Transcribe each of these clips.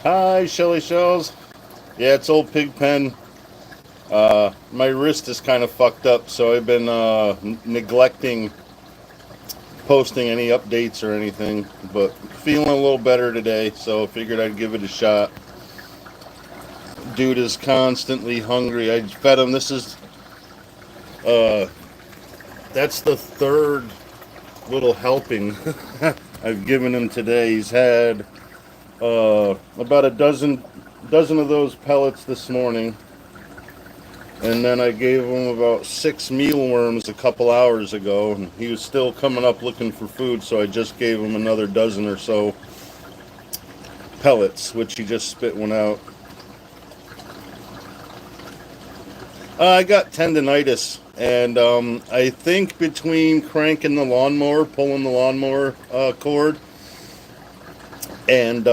Hi, Shelly Shells. Yeah, it's old Pigpen. My wrist is kind of fucked up, so I've been neglecting posting any updates or anything. But feeling a little better today, so I figured I'd give it a shot. Dude is constantly hungry. I fed him. Uh, that's the third little helping I've given him today. He's had about a dozen of those pellets this morning. And then I gave him about 6 mealworms a couple hours ago, and he was still coming up looking for food, so I just gave him another dozen or so pellets, which he just spit one out. I got tendonitis, and I think between cranking the lawnmower, pulling the lawnmower cord, and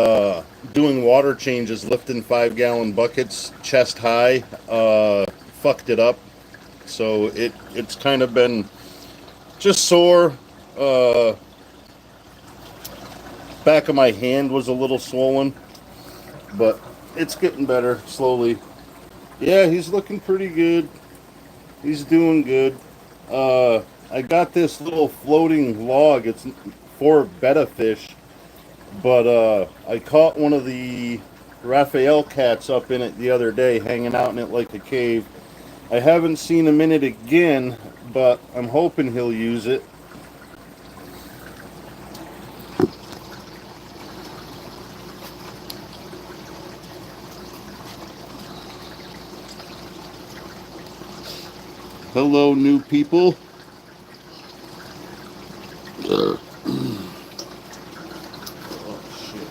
doing water changes, lifting 5-gallon buckets chest high, fucked it up. So it's kind of been just sore. Back of my hand was a little swollen, but it's getting better slowly. Yeah, he's looking pretty good. He's doing good. I got this little floating log. It's for betta fish, but I caught one of the Raphael cats up in it the other day, hanging out in it like a cave. I haven't seen him in it again, but I'm hoping he'll use it. Hello, new people. Oh, shit.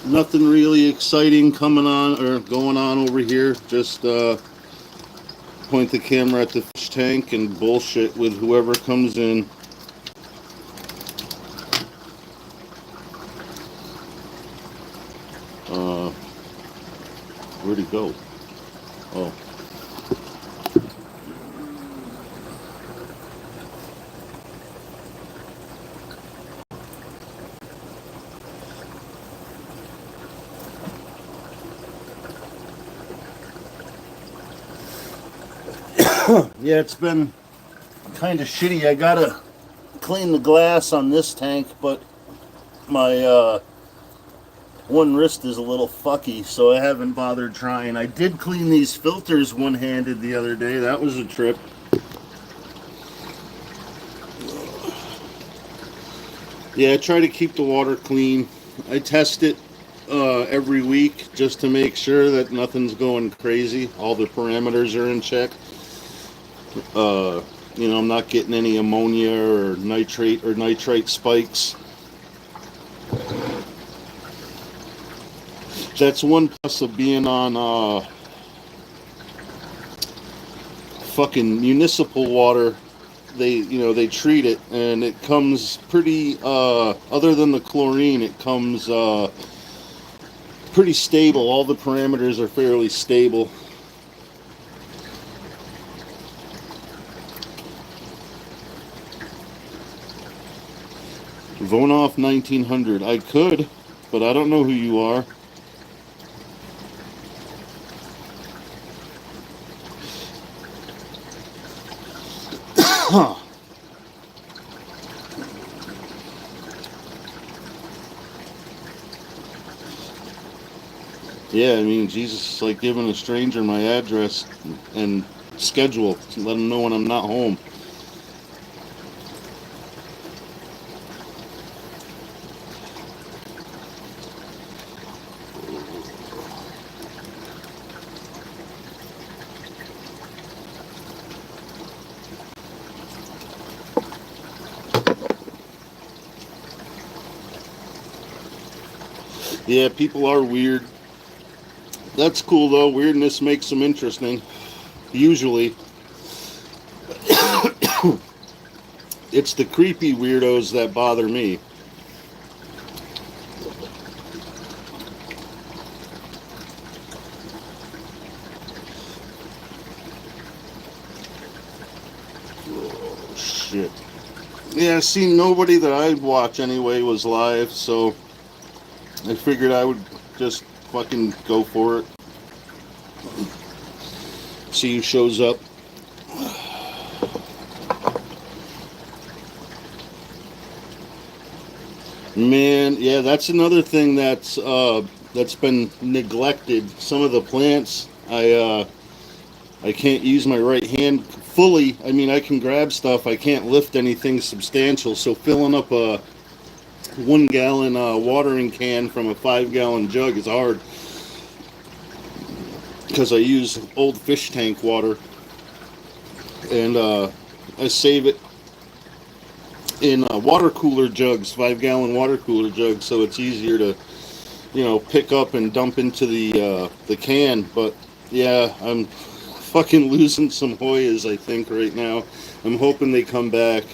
Nothing really exciting coming on or going on over here. Just point the camera at the fish tank and bullshit with whoever comes in. Where'd he go? Oh. Yeah, it's been kind of shitty. I gotta clean the glass on this tank, but my one wrist is a little fucky, so I haven't bothered trying. I did clean these filters one-handed the other day. That was a trip. Yeah, I try to keep the water clean. I test it every week just to make sure that nothing's going crazy. All the parameters are in check. You know, I'm not getting any ammonia or nitrate spikes. That's one plus of being on fucking municipal water. They treat it, and it comes pretty other than the chlorine, it comes pretty stable. All the parameters are fairly stable. Vonoff 1900. I could, but I don't know who you are. Huh. Yeah, I mean, Jesus is like giving a stranger my address and schedule to let them know when I'm not home. Yeah, people are weird. That's cool though. Weirdness makes them interesting. Usually, it's the creepy weirdos that bother me. Shit. Yeah, see, nobody that I'd watch anyway was live, so I figured I would just fucking go for it. See who shows up. Man, yeah, that's another thing that's been neglected. Some of the plants, I can't use my right hand fully. I mean, I can grab stuff. I can't lift anything substantial. So filling up a 1 gallon watering can from a 5 gallon jug is hard because I use old fish tank water, and I save it in water cooler jugs, 5 gallon water cooler jugs, so it's easier to pick up and dump into the can. But yeah, I'm fucking losing some Hoyas, I think, right now. I'm hoping they come back.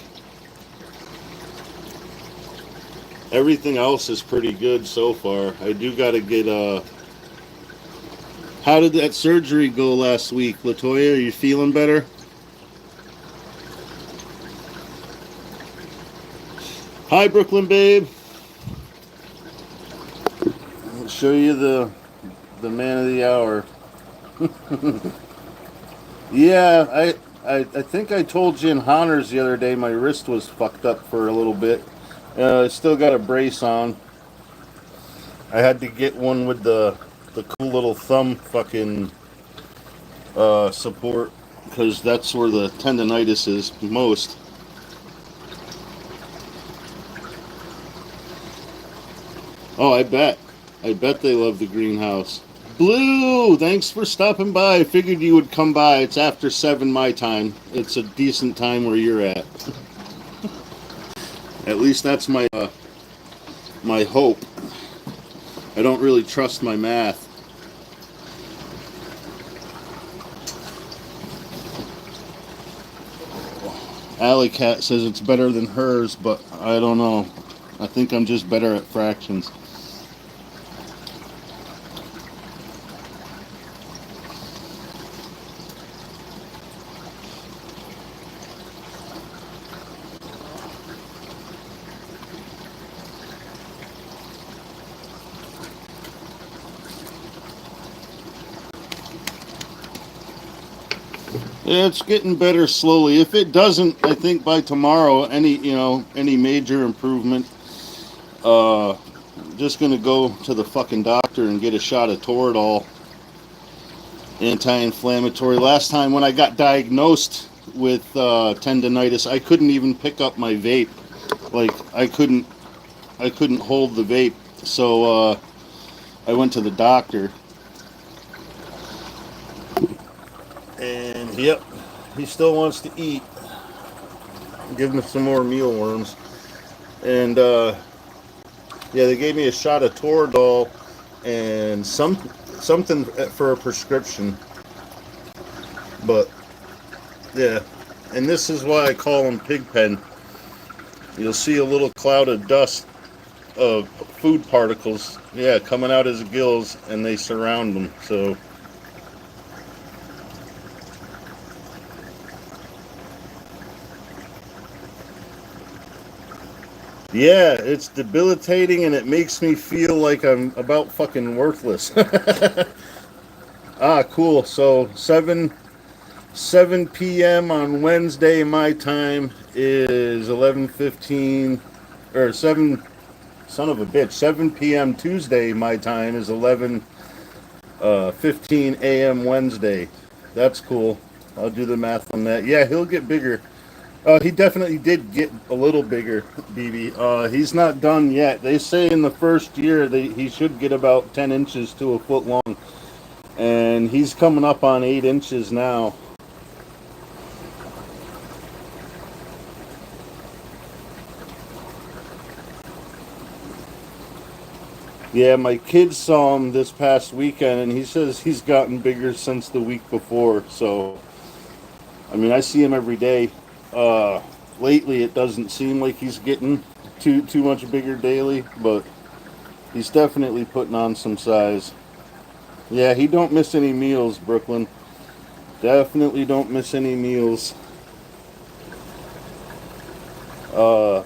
Everything else is pretty good so far. I do got to get how did that surgery go last week, Latoya? Are you feeling better? Hi, Brooklyn babe. I'll show you the man of the hour. Yeah, I think I told you in Honors the other day my wrist was fucked up for a little bit. I still got a brace on. I had to get one with the cool little thumb fucking support, because that's where the tendonitis is most. Oh, I bet they love the greenhouse. Blue, thanks for stopping by. I figured you would come by. It's after 7 my time. It's a decent time where you're at. At least that's my hope. I don't really trust my math. Alley Cat says it's better than hers, but I don't know. I think I'm just better at fractions. Yeah, it's getting better slowly. If it doesn't, I think by tomorrow, any major improvement, I'm just gonna go to the fucking doctor and get a shot of Toradol, anti-inflammatory. Last time when I got diagnosed with tendonitis, I couldn't even pick up my vape. Like I couldn't hold the vape. So I went to the doctor, and yep, he still wants to eat. Give him some more mealworms, and yeah, they gave me a shot of Toradol and something for a prescription. But yeah, and this is why I call him Pigpen. You'll see a little cloud of dust of food particles, yeah, coming out his gills, and they surround him. So yeah, it's debilitating, and it makes me feel like I'm about fucking worthless. Ah, cool. So 7 p.m. on Wednesday my time is 11:15, or 7, son of a bitch, 7 p.m. Tuesday my time is 11:15 a.m. Wednesday. That's cool. I'll do the math on that. Yeah, he'll get bigger. He definitely did get a little bigger, BB. He's not done yet. They say in the first year he should get about 10 inches to a foot long. And he's coming up on 8 inches now. Yeah, my kid saw him this past weekend, and he says he's gotten bigger since the week before. So, I mean, I see him every day. Uh, Lately, it doesn't seem like he's getting too much bigger daily, but he's definitely putting on some size. Yeah, he don't miss any meals, Brooklyn. Definitely don't miss any meals. Uh,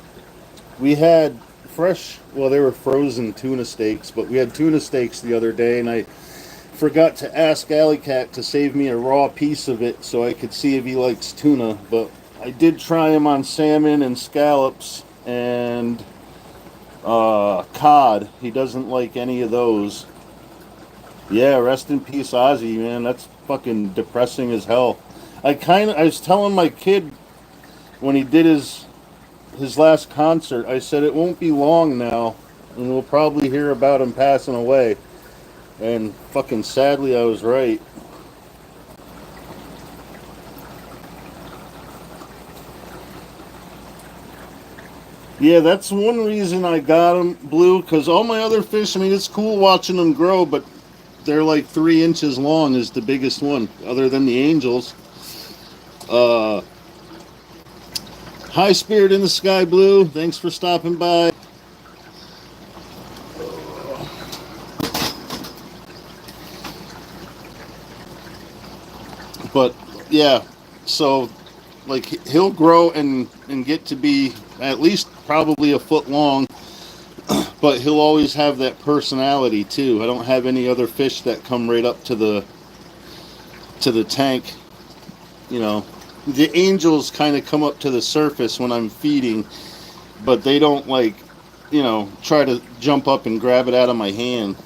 we had fresh, well, they were frozen tuna steaks, but we had tuna steaks the other day, and I forgot to ask Alley Cat to save me a raw piece of it so I could see if he likes tuna. But I did try him on salmon and scallops and cod. He doesn't like any of those. Yeah, rest in peace, Ozzy, man. That's fucking depressing as hell. I was telling my kid when he did his last concert, I said it won't be long now, and we'll probably hear about him passing away. And fucking sadly, I was right. Yeah, that's one reason I got him blue, because all my other fish, I mean, it's cool watching them grow, but they're like 3 inches long is the biggest one, other than the angels. Uh, High Spirit in the Sky Blue, thanks for stopping by. But yeah, so like he'll grow and get to be at least probably a foot long, but he'll always have that personality too. I don't have any other fish that come right up to the tank. You know, the angels kind of come up to the surface when I'm feeding, but they don't like, try to jump up and grab it out of my hand.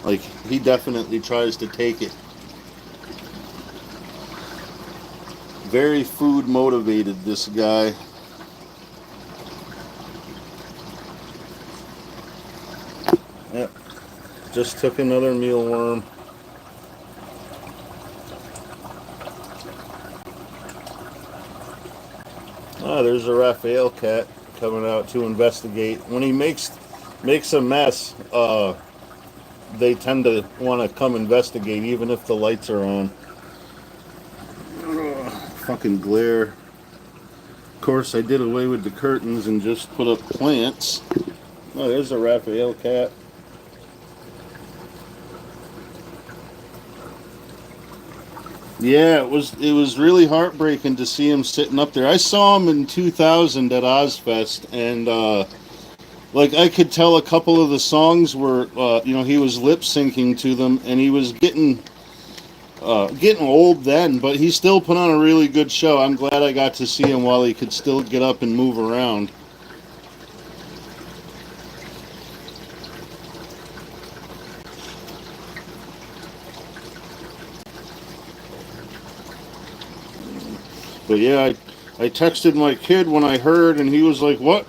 Like he definitely tries to take it. Very food motivated, this guy. Yep. Just took another mealworm. Ah, there's a Raphael cat coming out to investigate. When he makes a mess, they tend to want to come investigate, even if the lights are on. Ugh, fucking glare. Of course, I did away with the curtains and just put up plants. Oh, there's a Raphael cat. Yeah, it was really heartbreaking to see him sitting up there. I saw him in 2000 at Ozfest, and like I could tell a couple of the songs were, he was lip syncing to them, and he was getting old then, but he still put on a really good show. I'm glad I got to see him while he could still get up and move around. But yeah, I texted my kid when I heard, and he was like, "What?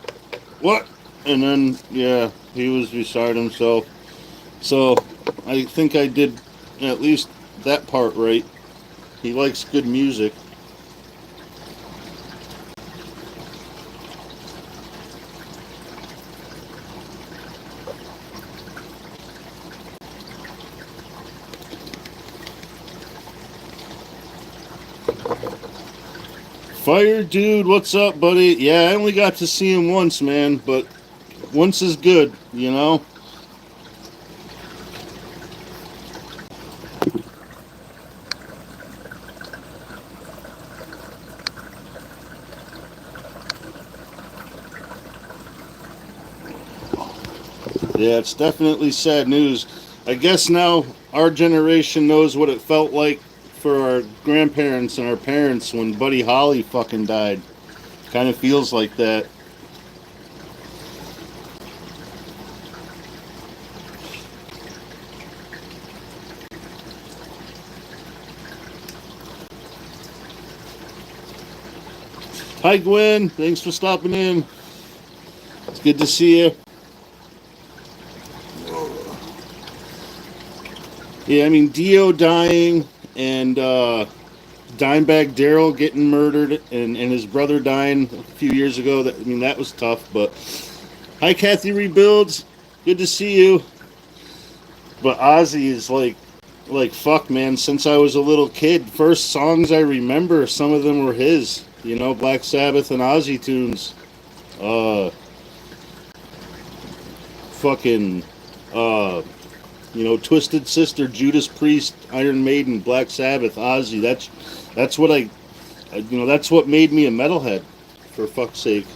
What?" And then yeah, he was beside himself. So I think I did at least that part right. He likes good music. Fire dude, what's up, buddy? Yeah, I only got to see him once, man, but once is good, you know? Yeah, it's definitely sad news. I guess now our generation knows what it felt like for our grandparents and our parents when Buddy Holly fucking died. Kind of feels like that. Hi, Gwen. Thanks for stopping in. It's good to see you. Yeah, I mean, Dio dying and Dimebag Daryl getting murdered and his brother dying a few years ago. That was tough. But hi, Kathy Rebuilds. Good to see you. But Ozzy is like fuck, man. Since I was a little kid, first songs I remember, some of them were his. You know, Black Sabbath and Ozzy tunes. Uh, fucking, uh, Twisted Sister, Judas Priest, Iron Maiden, Black Sabbath, Ozzy. That's what that's what made me a metalhead. For fuck's sake.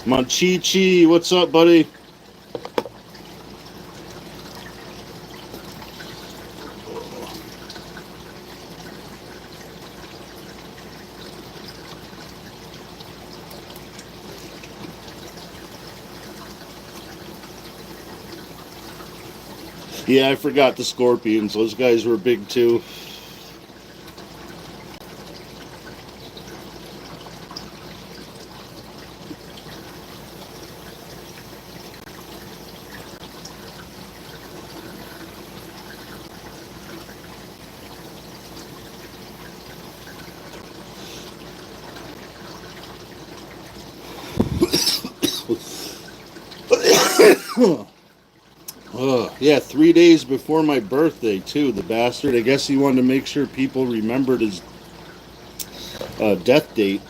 Monchichi, what's up, buddy? Yeah, I forgot the Scorpions. Those guys were big too. Yeah, 3 days before my birthday too. The bastard. I guess he wanted to make sure people remembered his death date.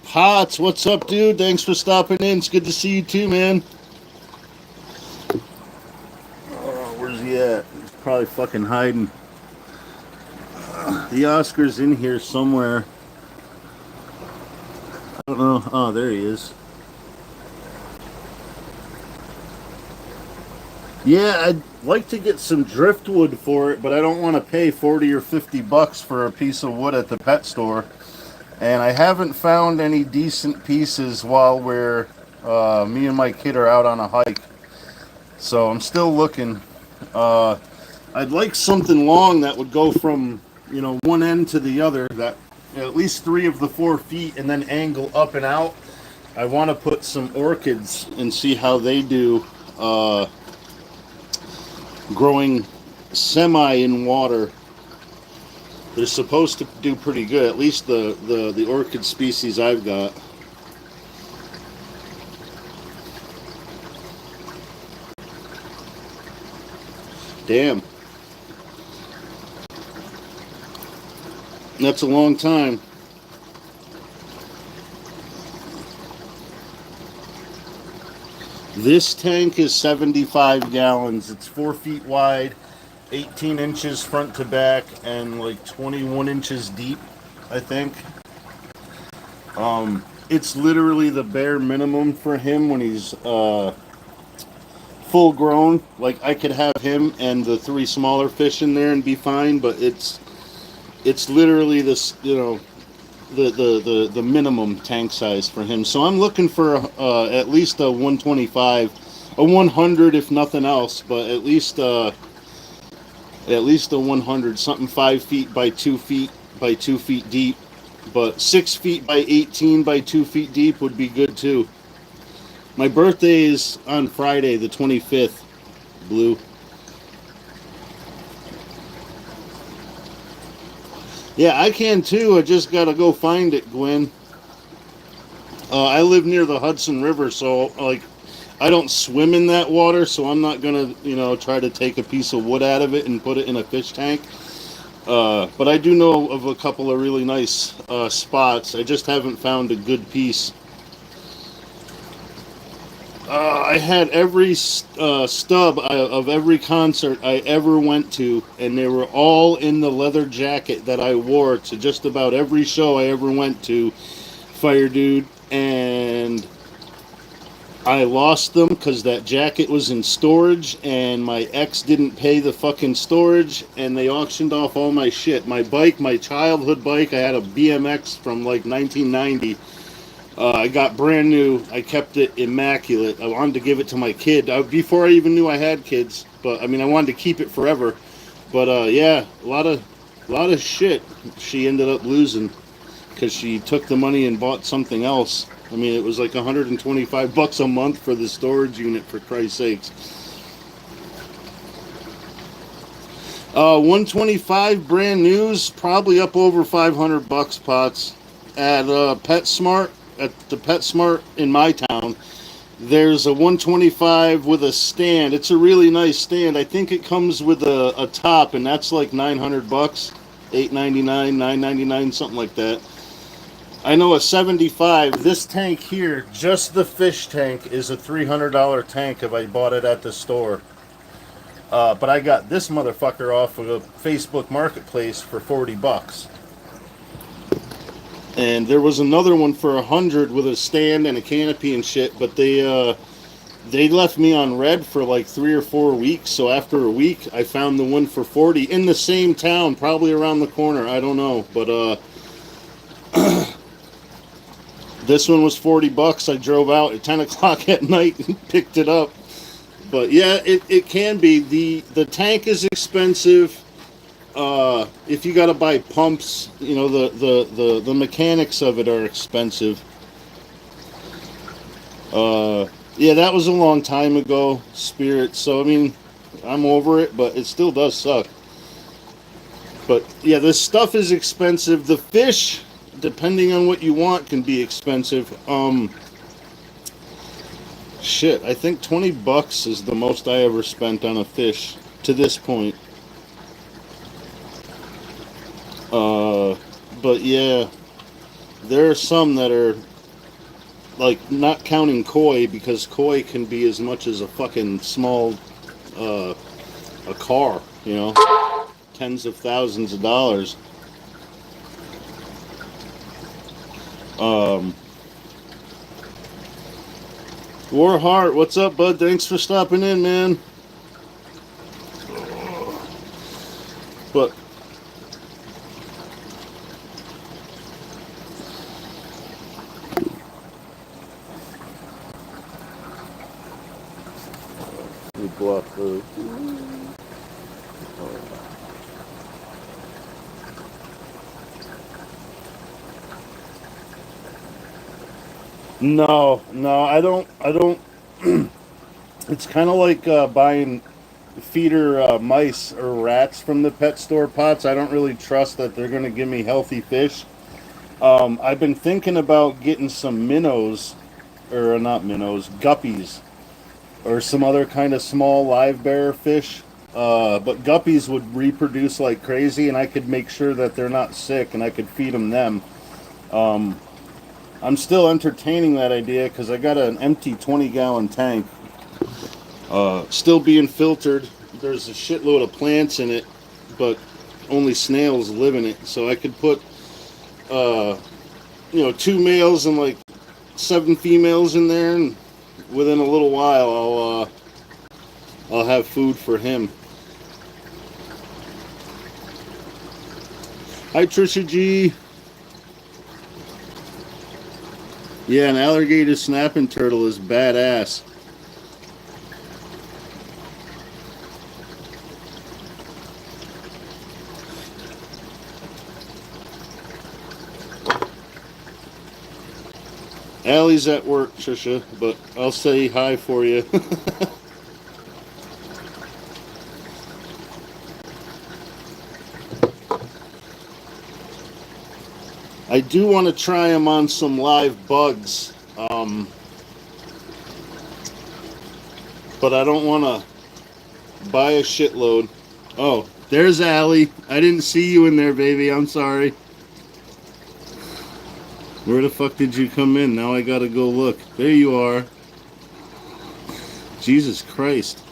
Potts, what's up, dude? Thanks for stopping in. It's good to see you too, man. Oh, where's he at? He's probably fucking hiding. The Oscar's in here somewhere. I don't know. Oh, there he is. Yeah, I'd like to get some driftwood for it, but I don't want to pay 40 or 50 bucks for a piece of wood at the pet store. And I haven't found any decent pieces while me and my kid are out on a hike. So I'm still looking. I'd like something long that would go from, one end to the other, that at least 3 of the 4 feet, and then angle up and out. I want to put some orchids and see how they do growing semi in water. They're supposed to do pretty good, at least the orchid species I've got. Damn. That's a long time. This tank is 75 gallons. It's 4 feet wide, 18 inches front to back, and like 21 inches deep, I think. It's literally the bare minimum for him when he's full grown. Like, I could have him and the 3 smaller fish in there and be fine, but it's literally this, the minimum tank size for him. So I'm looking for at least a 125, a 100 if nothing else, but at least a 100, something 5 feet by 2 feet by 2 feet deep. But 6 feet by 18 by 2 feet deep would be good too. My birthday is on Friday, the 25th, Blue. Yeah, I can too. I just gotta go find it, Gwen. I live near the Hudson River, so like I don't swim in that water, so I'm not gonna, try to take a piece of wood out of it and put it in a fish tank. But I do know of a couple of really nice spots. I just haven't found a good piece. I had every stub of every concert I ever went to, and they were all in the leather jacket that I wore to just about every show I ever went to, Fire Dude, and I lost them because that jacket was in storage, and my ex didn't pay the fucking storage, and they auctioned off all my shit. My bike, my childhood bike, I had a BMX from like 1990. I got brand new. I kept it immaculate. I wanted to give it to my kid before I even knew I had kids. But I mean, I wanted to keep it forever. But yeah, a lot of shit she ended up losing because she took the money and bought something else. I mean, it was like $125 a month for the storage unit, for Christ's sakes. 125 brand news, probably up over $500 pots at PetSmart. At the PetSmart in my town, there's a 125 with a stand. It's a really nice stand. I think it comes with a top, and that's like $900, $899, $999, something like that. I know a 75. This tank here, just the fish tank, is a $300 tank if I bought it at the store. But I got this motherfucker off of a Facebook Marketplace for $40. And there was another one for $100 with a stand and a canopy and shit, but they left me on red for like 3 or 4 weeks. So after a week, I found the one for $40 in the same town, probably around the corner. I don't know, but this one was $40. I drove out at 10 o'clock at night and picked it up. But yeah, it can be. The tank is expensive. If you got to buy pumps, you know, the mechanics of it are expensive. Yeah, that was a long time ago, Spirit. So, I mean, I'm over it, but it still does suck. But yeah, this stuff is expensive. The fish, depending on what you want, can be expensive. Shit, I think $20 is the most I ever spent on a fish to this point. But yeah, there are some that are, like, not counting koi, because koi can be as much as a fucking small, a car, you know, tens of thousands of dollars. Warheart, what's up, bud? Thanks for stopping in, man. But we block the. No, I don't. It's kind of like buying feeder mice or rats from the pet store pots. I don't really trust that they're going to give me healthy fish. I've been thinking about getting some minnows, or not minnows, guppies, or some other kind of small live bearer fish. But guppies would reproduce like crazy, and I could make sure that they're not sick, and I could feed them. I'm still entertaining that idea because I got an empty 20-gallon tank, still being filtered. There's a shitload of plants in it, but only snails live in it. So I could put, 2 males and like 7 females in there, and within a little while, I'll have food for him. Hi, Trisha G. Yeah, an alligator snapping turtle is badass. Allie's at work, Trisha, but I'll say hi for you. I do want to try them on some live bugs, but I don't want to buy a shitload. Oh, there's Allie. I didn't see you in there, baby. I'm sorry. Where the fuck did you come in? Now I gotta go look. There you are. Jesus Christ.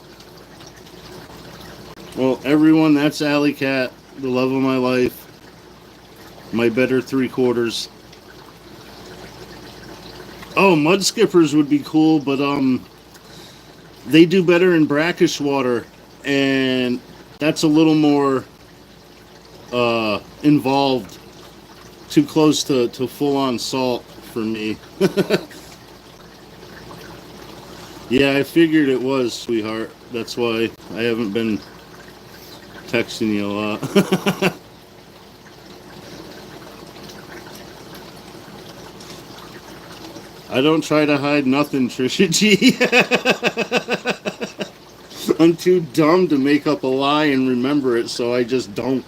Well, everyone, that's Alley Cat, the love of my life. My better 3/4. Oh, mud skippers would be cool, but they do better in brackish water, and that's a little more involved. Too close to full-on salt for me. Yeah, I figured it was, sweetheart. That's why I haven't been texting you a lot. I don't try to hide nothing, Trisha G. I'm too dumb to make up a lie and remember it, so I just don't.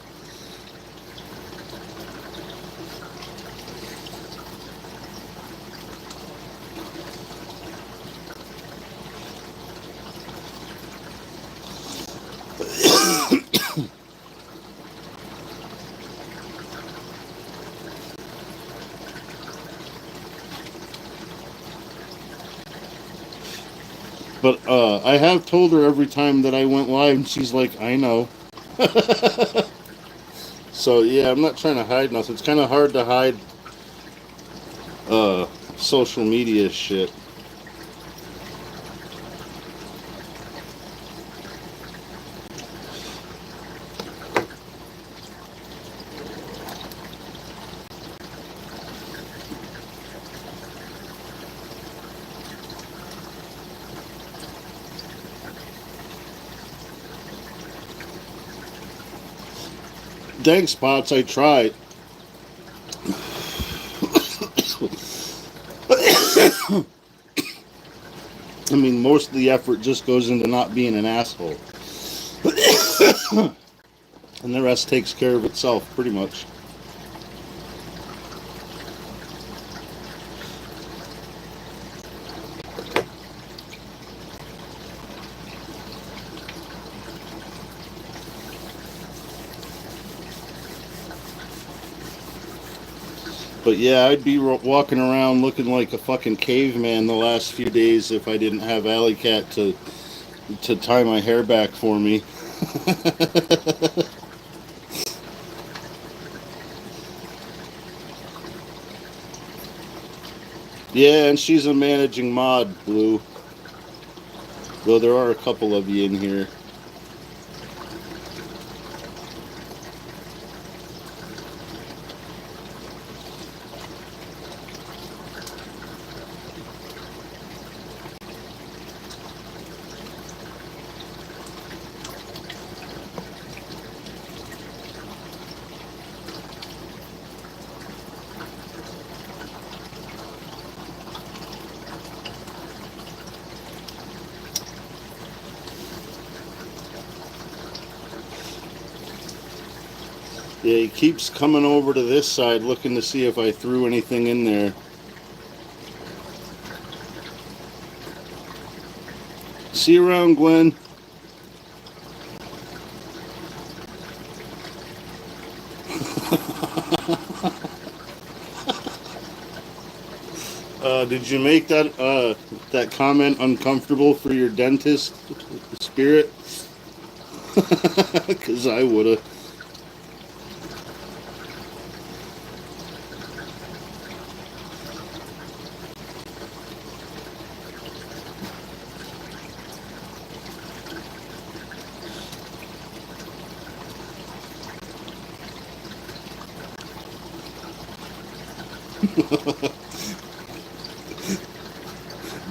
But I have told her every time that I went live, and she's like, I know. So yeah, I'm not trying to hide nothing. It's kind of hard to hide uh, social media shit. Dang spots, I tried. I mean, most of the effort just goes into not being an asshole. And the rest takes care of itself, pretty much. But yeah, I'd be walking around looking like a fucking caveman the last few days if I didn't have Alley Cat to tie my hair back for me. Yeah, and she's a managing mod, Blue. Though there are a couple of you in here. Yeah, he keeps coming over to this side looking to see if I threw anything in there. See you around, Gwen. Did you make that comment uncomfortable for your dentist, Spirit? Because I would have.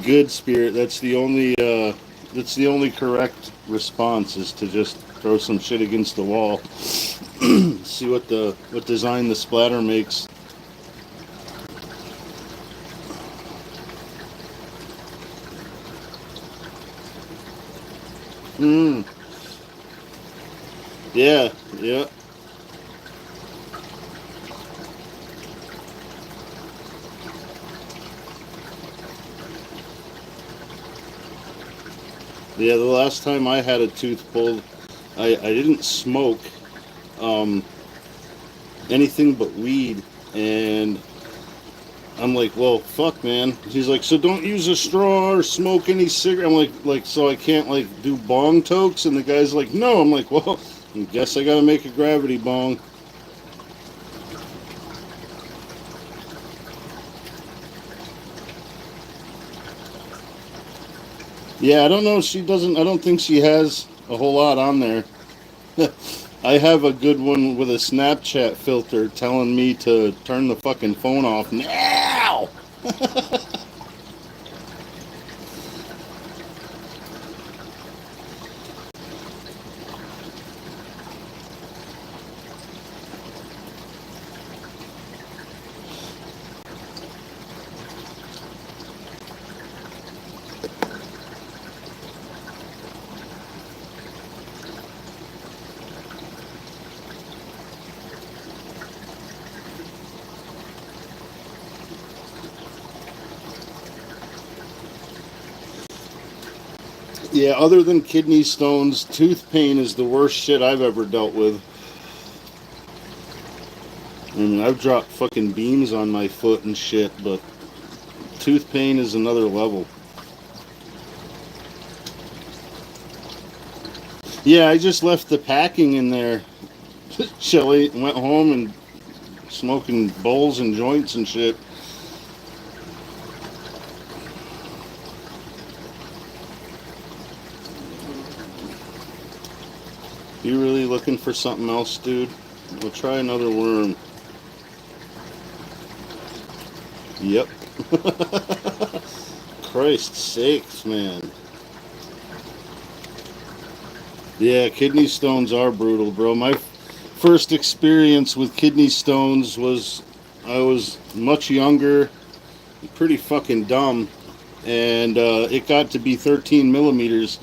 Good, Spirit. That's the only correct response is to just throw some shit against the wall. See what design the splatter makes. Mm. Yeah, yeah. Yeah, the last time I had a tooth pulled, I didn't smoke um, anything but weed, and I'm like, well, fuck, man. He's like, so don't use a straw or smoke any cigarette. I'm like, so I can't like do bong tokes, and the guy's like, no. I'm like, well, I guess I gotta make a gravity bong. Yeah, I don't know. She doesn't. I don't think she has a whole lot on there. I have a good one with a Snapchat filter telling me to turn the fucking phone off now. Yeah, other than kidney stones, tooth pain is the worst shit I've ever dealt with. I mean, I've dropped fucking beams on my foot and shit, but tooth pain is another level. Yeah, I just left the packing in there, Shelly. Went home and smoking bowls and joints and shit. You really looking for something else, dude? We'll try another worm. Yep. Christ sakes, man. Yeah, kidney stones are brutal, bro. My first experience with kidney stones was I was much younger, pretty fucking dumb, and it got to be 13 millimeters,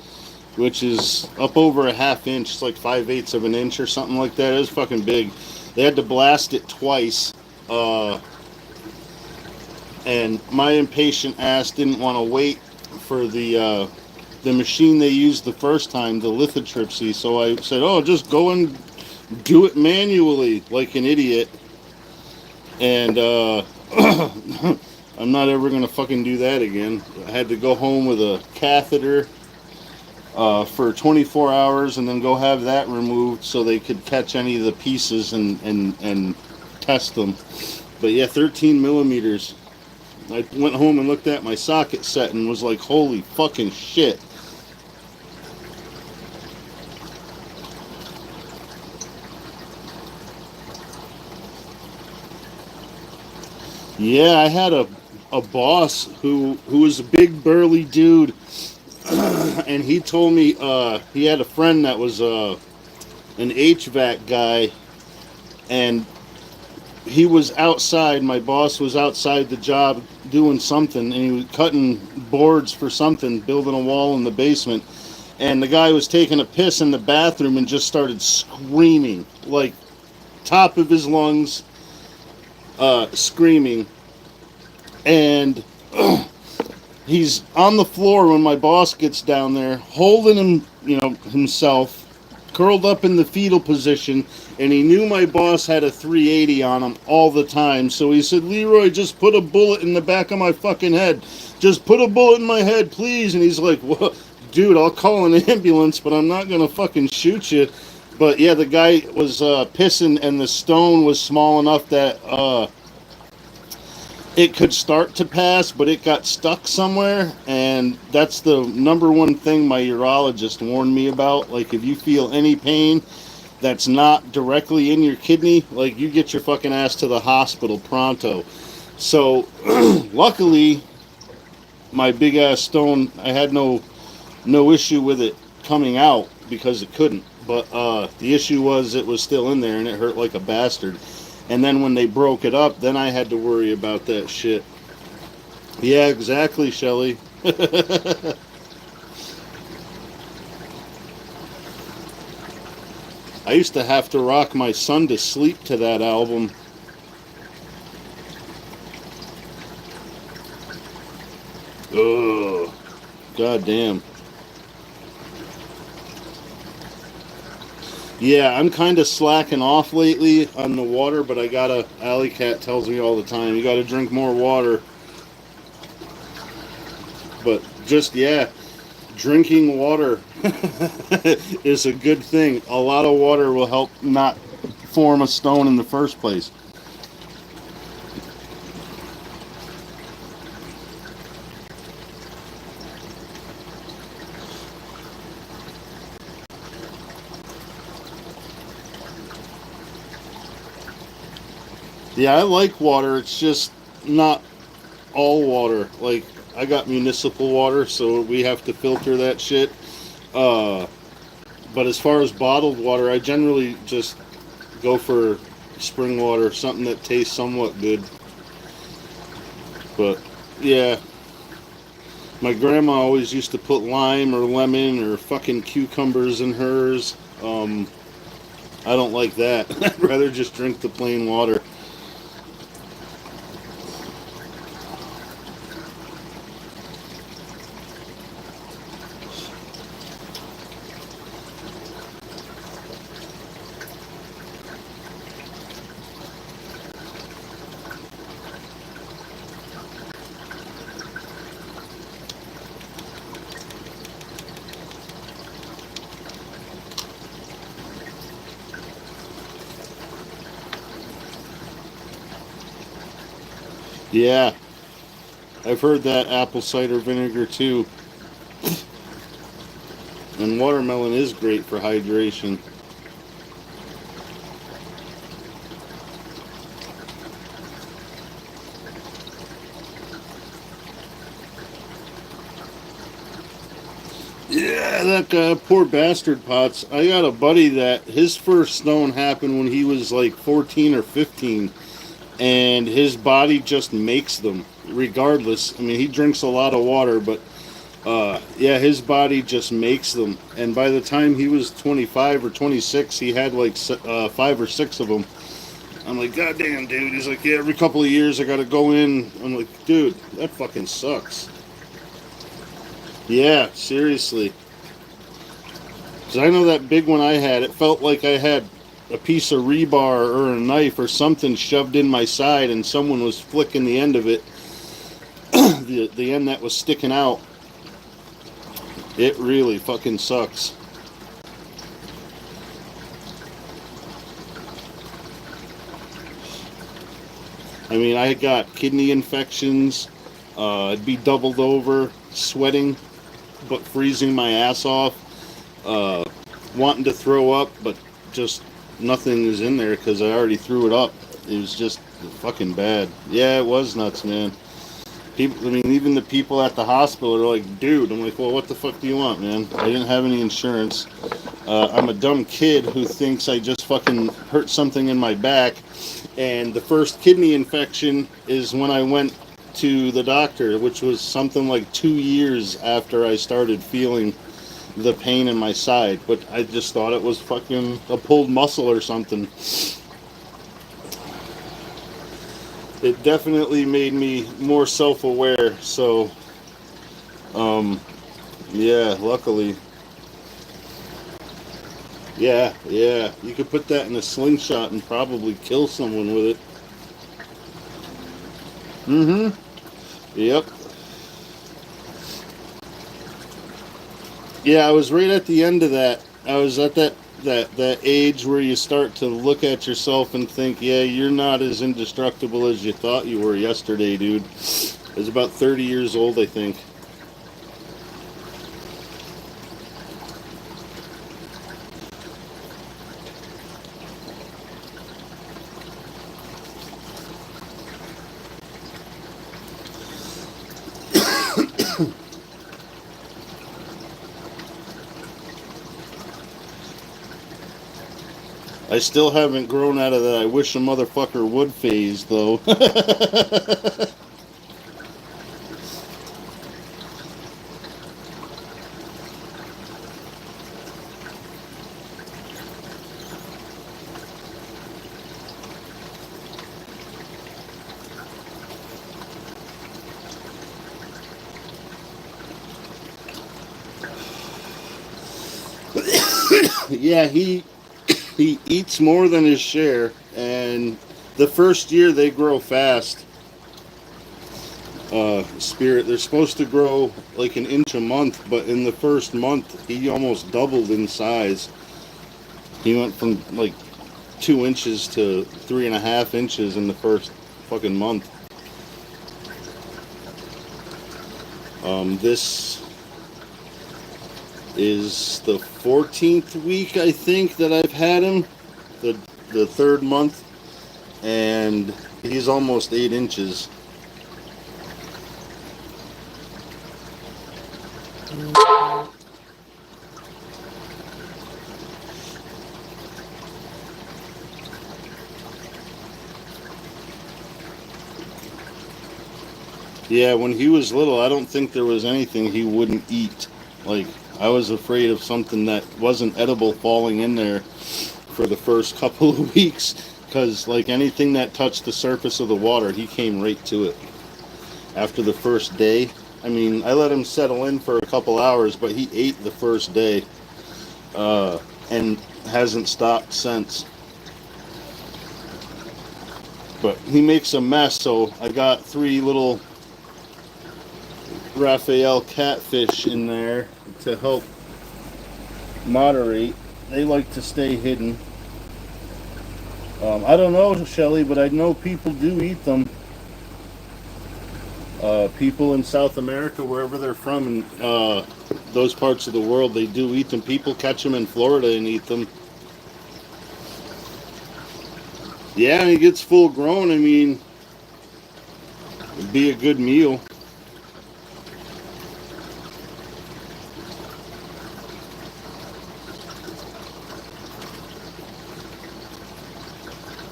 which is up over a half inch. It's like 5/8 of an inch or something like that. It was fucking big. They had to blast it twice, and my impatient ass didn't want to wait for the machine they used the first time, the lithotripsy. So I said, "Oh, just go and do it manually, like an idiot." And I'm not ever gonna fucking do that again. I had to go home with a catheter for 24 hours, and then go have that removed so they could catch any of the pieces and test them. But yeah, 13 millimeters. I went home and looked at my socket set and was like, "Holy fucking shit!" Yeah, I had a boss who was a big burly dude, and he told me he had a friend that was an HVAC guy, and he was outside. My boss was outside the job doing something, and he was cutting boards for something, building a wall in the basement. And the guy was taking a piss in the bathroom and just started screaming, like top of his lungs, screaming. And he's on the floor when my boss gets down there, holding him, himself, curled up in the fetal position, and he knew my boss had a 380 on him all the time. So he said, "Leroy, just put a bullet in the back of my fucking head. Just put a bullet in my head, please." And he's like, "Well, dude, I'll call an ambulance, but I'm not gonna fucking shoot you." But yeah, the guy was pissing, and the stone was small enough that it could start to pass, but it got stuck somewhere, and that's the number one thing my urologist warned me about. Like, if you feel any pain that's not directly in your kidney, like, you get your fucking ass to the hospital pronto. So, luckily, my big ass stone, I had no issue with it coming out because it couldn't. But the issue was it was still in there and it hurt like a bastard. And then when they broke it up, then I had to worry about that shit. Yeah, exactly, Shelly. I used to have to rock my son to sleep to that album. Ugh. God damn. Yeah, I'm kind of slacking off lately on the water, but I gotta. Alley Cat tells me all the time, you gotta drink more water. But just, yeah, drinking water is a good thing. A lot of water will help not form a stone in the first place. Yeah, I like water. It's just not all water. Like, I got municipal water, so we have to filter that shit. Uh, but as far as bottled water, I generally just go for spring water, something that tastes somewhat good. But yeah, My grandma always used to put lime or lemon or fucking cucumbers in hers. I don't like that. I'd rather just drink the plain water. Yeah, I've heard that apple cider vinegar too. And watermelon is great for hydration. Yeah, that poor bastard Potts. I got a buddy that his first stone happened when he was like 14 or 15, and his body just makes them regardless. I mean, he drinks a lot of water, but yeah, his body just makes them. And by the time he was 25 or 26, he had like 5 or 6 of them. I'm like, God damn, dude. He's like, yeah, every couple of years I gotta go in. I'm like, dude, that fucking sucks. Yeah, seriously. Because I know that big one I had, it felt like I had a piece of rebar or a knife or something shoved in my side and someone was flicking the end of it, the end that was sticking out. It really fucking sucks. I mean, I got kidney infections. I'd be doubled over, sweating, but freezing my ass off. Uh, Wanting to throw up, but just nothing is in there because I already threw it up. It was just fucking bad. Yeah, it was nuts, man. People, I mean, even the people at the hospital are like, dude. I'm like, well, what the fuck do you want, man? I didn't have any insurance. I'm a dumb kid who thinks I just fucking hurt something in my back. And the first kidney infection is when I went to the doctor, which was something like 2 years after I started feeling the pain in my side. But I just thought it was fucking a pulled muscle or something. It definitely made me more self-aware. So, um, yeah, luckily. Yeah, yeah. You could put that in a slingshot and probably kill someone with it. Mm-hmm. Yep. Yeah, I was right at the end of that. I was at that age where you start to look at yourself and think, yeah, you're not as indestructible as you thought you were yesterday, dude. I was about 30 years old, I think. I still haven't grown out of that I wish a motherfucker would phase, though. Yeah, he eats more than his share, and the first year they grow fast. Spirit, they're supposed to grow like an inch a month, but in the first month he almost doubled in size. He went from like 2 inches to 3.5 inches in the first fucking month. This is the 14th week, I think, that I've had him. The the third month, and he's almost 8 inches. Yeah, when he was little, I don't think there was anything he wouldn't eat. Like, I was afraid of something that wasn't edible falling in there for the first couple of weeks, because, like, anything that touched the surface of the water, he came right to it. After the first day, I mean, I let him settle in for a couple hours, but he ate the first day, and hasn't stopped since. But he makes a mess, so I got 3 little Raphael catfish in there to help moderate. They like to stay hidden. I don't know, Shelly, but I know people do eat them. People in South America, wherever they're from, and those parts of the world, they do eat them. People catch them in Florida and eat them. Yeah, and he gets full grown. I mean, it'd be a good meal.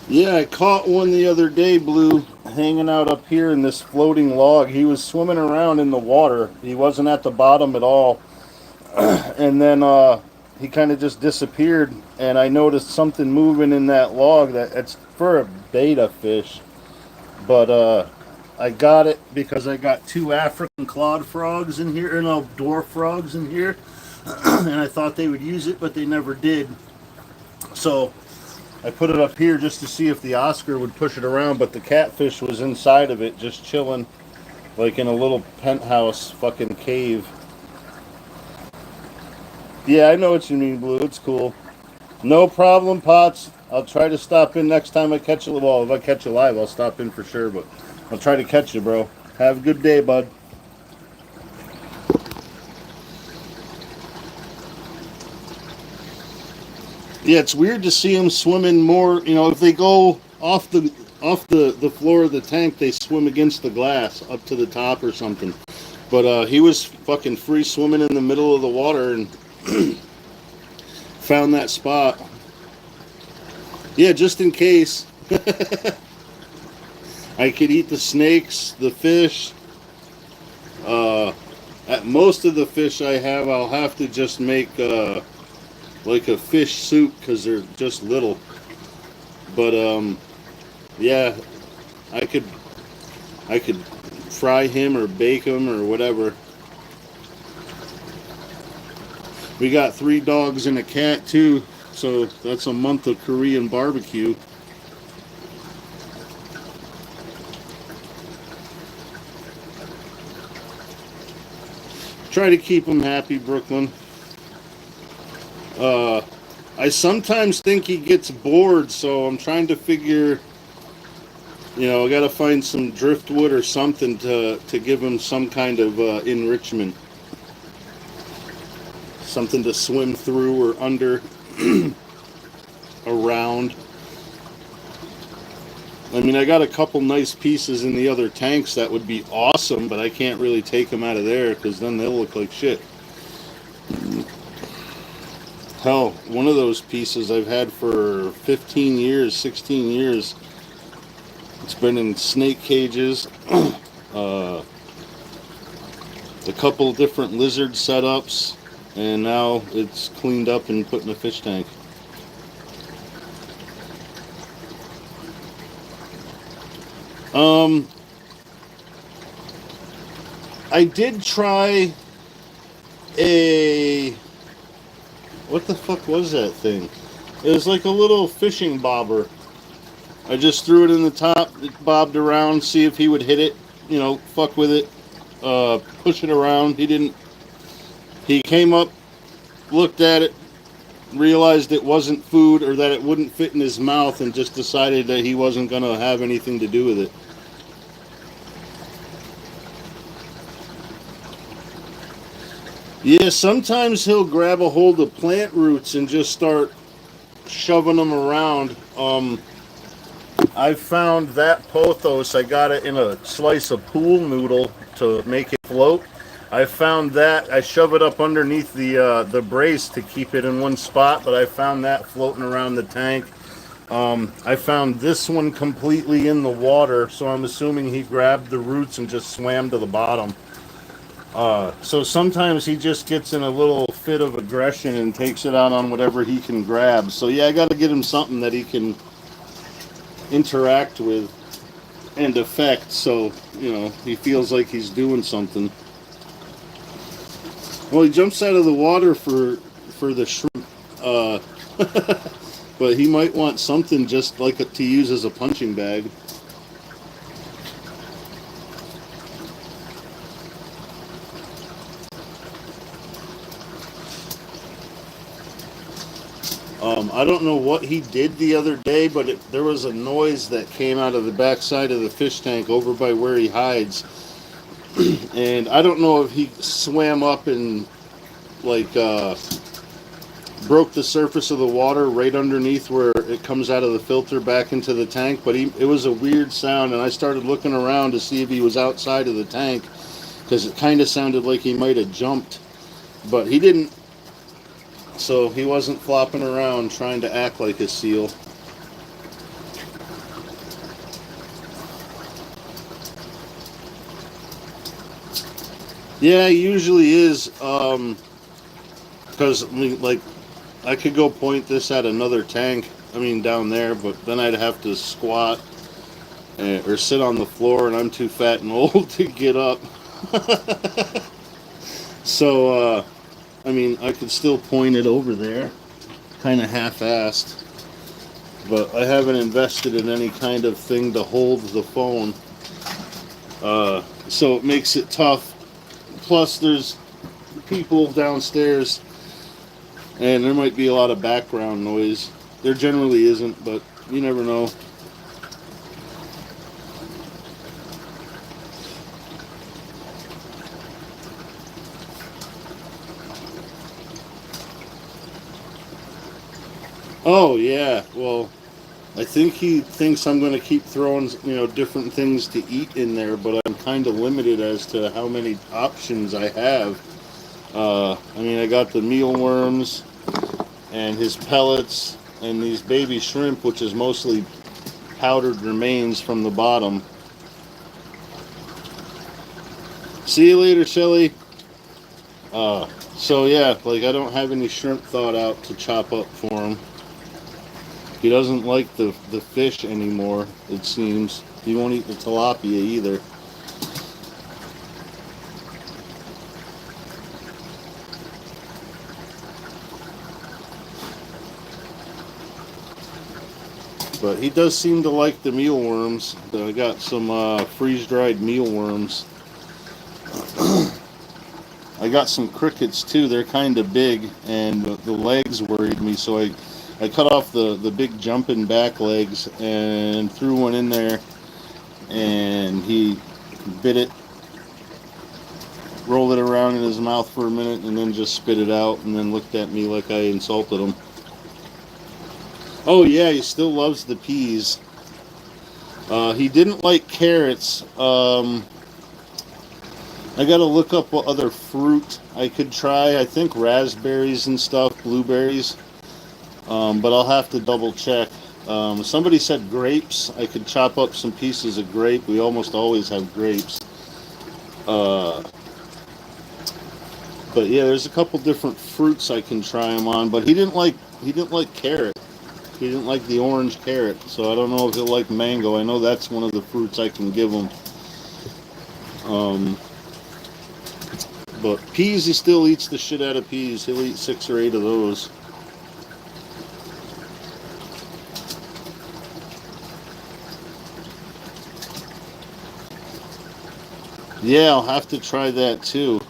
Yeah, I caught one the other day, Blue, hanging out up here in this floating log. He was swimming around in the water. He wasn't at the bottom at all. And then he kind of just disappeared. And I noticed something moving in that log. That it's for a beta fish. But I got it because I got 2 African clawed frogs in here, or no, dwarf frogs in here. And I thought they would use it, but they never did. So I put it up here just to see if the Oscar would push it around, but the catfish was inside of it, just chilling, like in a little penthouse fucking cave. Yeah, I know what you mean, Blue. It's cool. No problem, Potts. I'll try to stop in next time I catch you. Well, if I catch you live, I'll stop in for sure, but I'll try to catch you, bro. Have a good day, bud. Yeah, it's weird to see them swimming more. You know, if they go off the floor of the tank, they swim against the glass up to the top or something. But he was fucking free swimming in the middle of the water and found that spot. Yeah, just in case. I could eat the snakes, the fish. At most of the fish I have, I'll have to just make like a fish soup because they're just little. But yeah, I could fry him or bake him or whatever. We got 3 dogs and a cat too, so that's a month of Korean barbecue. Try to keep them happy, Brooklyn. I sometimes think he gets bored, so I'm trying to figure, I got to find some driftwood or something to give him some kind of enrichment. Something to swim through or under, around. I mean, I got a couple nice pieces in the other tanks that would be awesome, but I can't really take them out of there because then they'll look like shit. Hell, one of those pieces I've had for 15 years, 16 years. It's been in snake cages, a couple different lizard setups, and now it's cleaned up and put in a fish tank. I did try what the fuck was that thing? It was like a little fishing bobber. I just threw it in the top, it bobbed around, see if he would hit it, fuck with it, push it around. He didn't. He came up, looked at it, realized it wasn't food or that it wouldn't fit in his mouth, and just decided that he wasn't going to have anything to do with it. Yeah, sometimes he'll grab a hold of plant roots and just start shoving them around. I found that pothos. I got it in a slice of pool noodle to make it float. I found that. I shove it up underneath the brace to keep it in one spot, but I found that floating around the tank. I found this one completely in the water, so I'm assuming he grabbed the roots and just swam to the bottom. So sometimes he just gets in a little fit of aggression and takes it out on whatever he can grab. So yeah, I got to get him something that he can interact with and affect, so he feels like he's doing something. Well, he jumps out of the water for the shrimp, uh, but he might want something just like to use as a punching bag. I don't know what he did the other day, but there was a noise that came out of the backside of the fish tank over by where he hides, and I don't know if he swam up and like broke the surface of the water right underneath where it comes out of the filter back into the tank, but it was a weird sound, and I started looking around to see if he was outside of the tank because it kind of sounded like he might have jumped, but he didn't. So he wasn't flopping around trying to act like a seal. Yeah, he usually is. Because like I could go point this at another tank. I mean, down there, but then I'd have to squat or sit on the floor, and I'm too fat and old to get up. So, I mean, I could still point it over there, kind of half-assed, but I haven't invested in any kind of thing to hold the phone, so it makes it tough. Plus, there's people downstairs, and there might be a lot of background noise. There generally isn't, but you never know. Oh, yeah, well, I think he thinks I'm going to keep throwing, different things to eat in there, but I'm kind of limited as to how many options I have. I mean, I got the mealworms and his pellets and these baby shrimp, which is mostly powdered remains from the bottom. See you later, Shelly. So yeah, like I don't have any shrimp thawed out to chop up for him. He doesn't like the fish anymore, it seems. He won't eat the tilapia either. But he does seem to like the mealworms. I got some freeze-dried mealworms. I got some crickets too. They're kind of big, and the legs worried me, so I cut off the big jumping back legs and threw one in there, and he bit it, rolled it around in his mouth for a minute, and then just spit it out, and then looked at me like I insulted him. Oh yeah, he still loves the peas. He didn't like carrots. I gotta look up what other fruit I could try. I think raspberries and stuff, blueberries. But I'll have to double check. Somebody said grapes. I could chop up some pieces of grape. We almost always have grapes. Uh, but yeah, there's a couple different fruits I can try him on. But he didn't like carrot. He didn't like the orange carrot. So I don't know if he'll like mango. I know that's one of the fruits I can give him. Um, but peas, he still eats the shit out of peas. He'll eat 6 or 8 of those. Yeah, I'll have to try that too.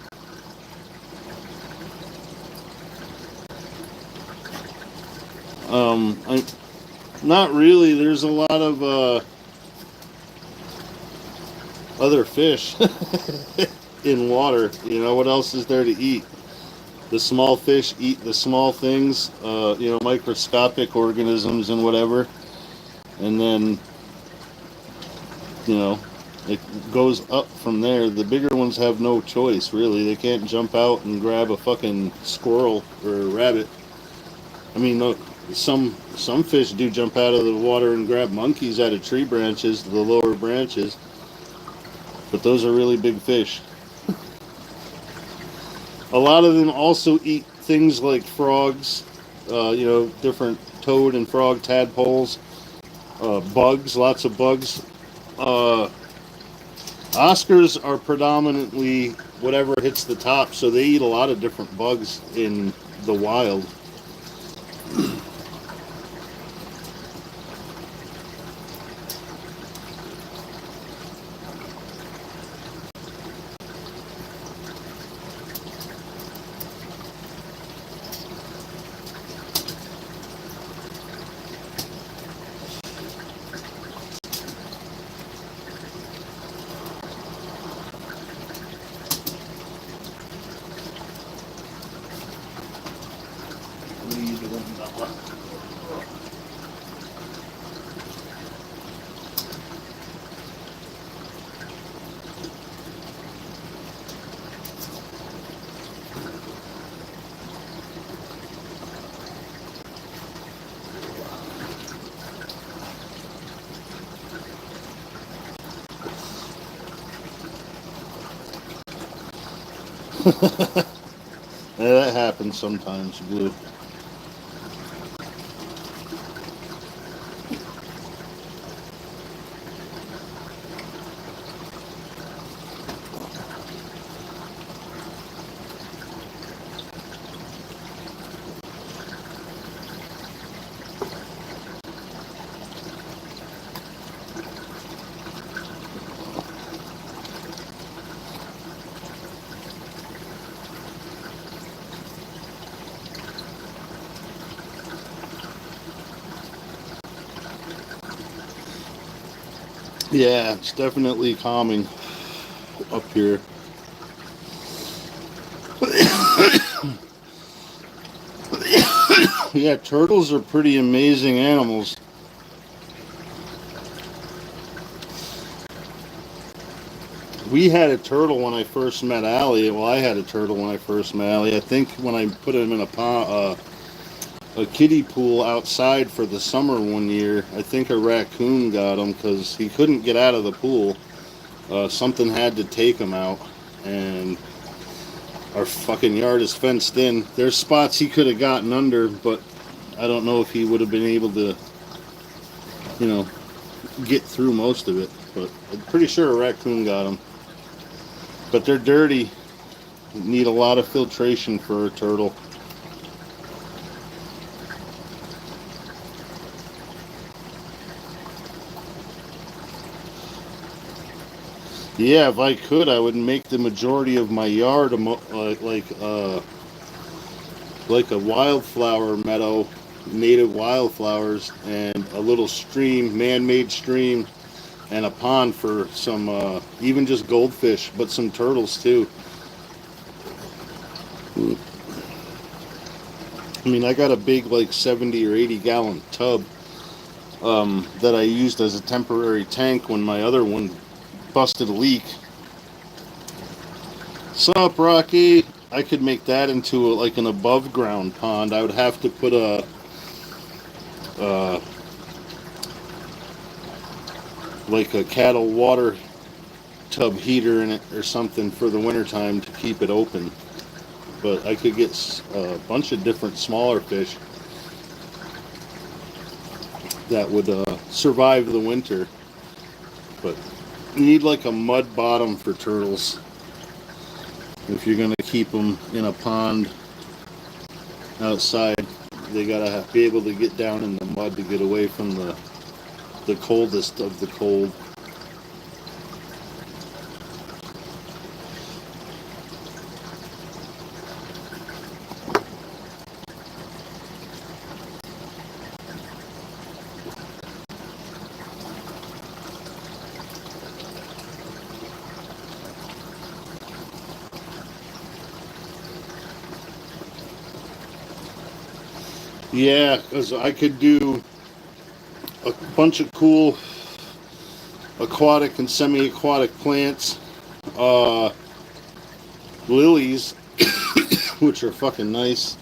Not really. There's a lot of other fish in water. What else is there to eat? The small fish eat the small things, microscopic organisms and whatever. And then, you know, it goes up from there. The bigger ones have no choice, really. They can't jump out and grab a fucking squirrel or a rabbit. I mean, look, Some fish do jump out of the water and grab monkeys out of tree branches, the lower branches, but those are really big fish. A lot of them also eat things like frogs, different toad and frog tadpoles, bugs, lots of bugs. Uh, Oscars are predominantly whatever hits the top, so they eat a lot of different bugs in the wild. Yeah, that happens sometimes, Blue. Yeah, it's definitely calming up here. Yeah, turtles are pretty amazing animals. We had a turtle when I first met Allie. Well, I had a turtle when I first met Allie. I think when I put him in a kiddie pool outside for the summer one year, I think a raccoon got him because he couldn't get out of the pool. Something had to take him out, and our fucking yard is fenced in. There's spots he could have gotten under, but I don't know if he would have been able to, you know, get through most of it. But I'm pretty sure a raccoon got him. But they're dirty. Need a lot of filtration for a turtle. Yeah, if I could, I would make the majority of my yard like a wildflower meadow, native wildflowers, and a little stream, man-made stream, and a pond for some, even just goldfish, but some turtles too. I mean, I got a big, like 70 or 80 gallon tub that I used as a temporary tank when my other one busted a leak. Sup, Rocky? I could make that into like an above ground pond. I would have to put uh, like a cattle water tub heater in it or something for the wintertime to keep it open. But I could get a bunch of different smaller fish that would survive the winter. But you need like a mud bottom for turtles if you're going to keep them in a pond outside. They gotta be able to get down in the mud to get away from the coldest of the cold. Yeah, because I could do a bunch of cool aquatic and semi-aquatic plants. Uh, Lilies, which are fucking nice.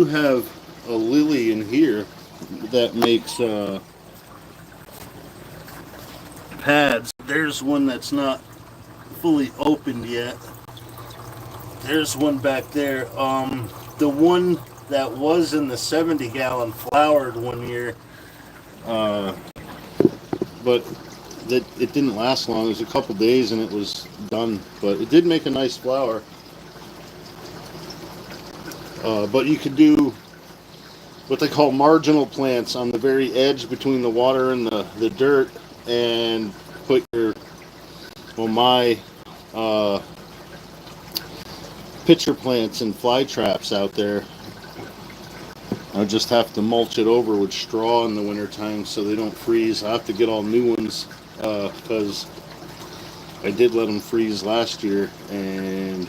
do have a lily in here that makes pads. There's one that's not fully opened yet. There's one back there. The one that was in the 70-gallon flowered one year, but that it didn't last long. It was a couple days and it was done. But it did make a nice flower. But you could do what they call marginal plants on the very edge between the water and the dirt, and put your, well, my pitcher plants and fly traps out there. I just have to mulch it over with straw in the wintertime so they don't freeze. I have to get all new ones because I did let them freeze last year and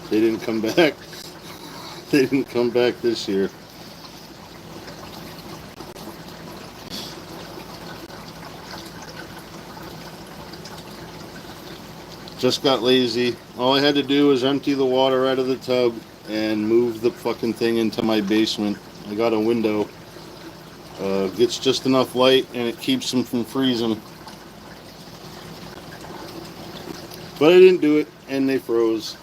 they didn't come back. They didn't come back this year. Just got lazy. All I had to do was empty the water out of the tub and move the fucking thing into my basement. I got a window. Gets just enough light and it keeps them from freezing. But I didn't do it and they froze.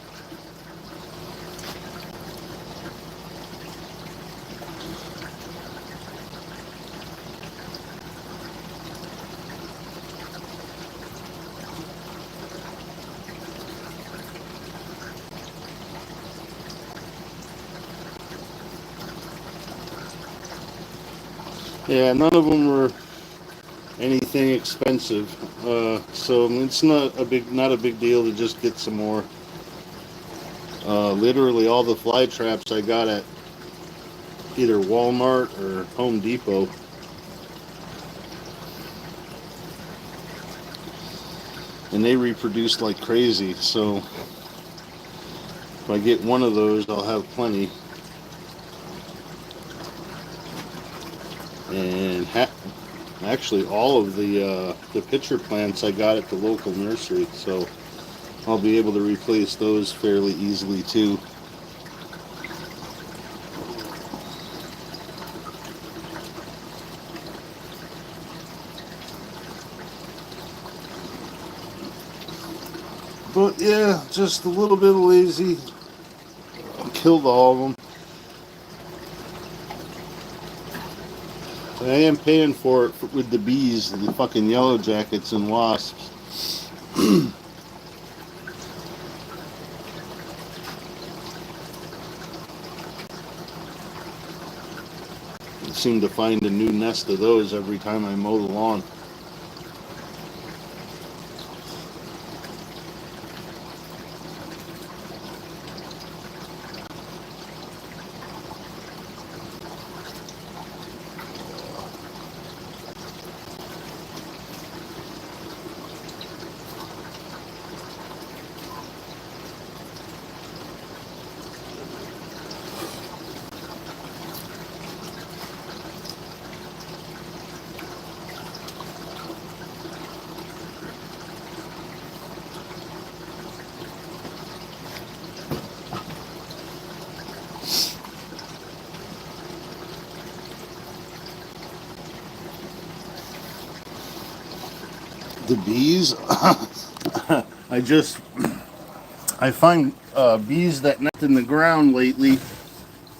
Yeah, none of them were anything expensive, so it's not a big deal to just get some more. Literally all the fly traps I got at either Walmart or Home Depot. And they reproduce like crazy, so if I get one of those, I'll have plenty. And actually all of the pitcher plants I got at the local nursery, so I'll be able to replace those fairly easily too. But yeah, just a little bit lazy. Killed all of them. I am paying for it with the bees, the fucking yellow jackets and wasps. I seem to find a new nest of those every time I mow the lawn. The bees, I find bees that nest in the ground lately,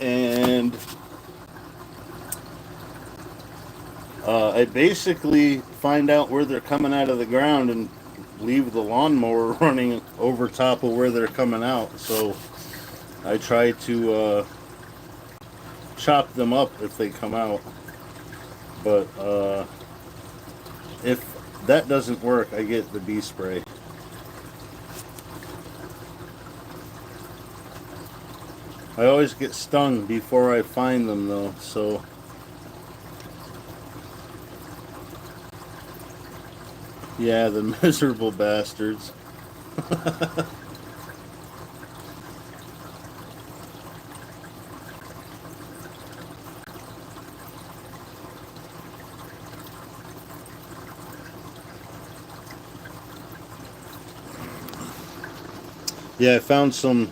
and I basically find out where they're coming out of the ground and leave the lawnmower running over top of where they're coming out. So I try to chop them up if they come out. But if that doesn't work, I get the bee spray. I always get stung before I find them though, so yeah, the miserable bastards. Yeah, I found some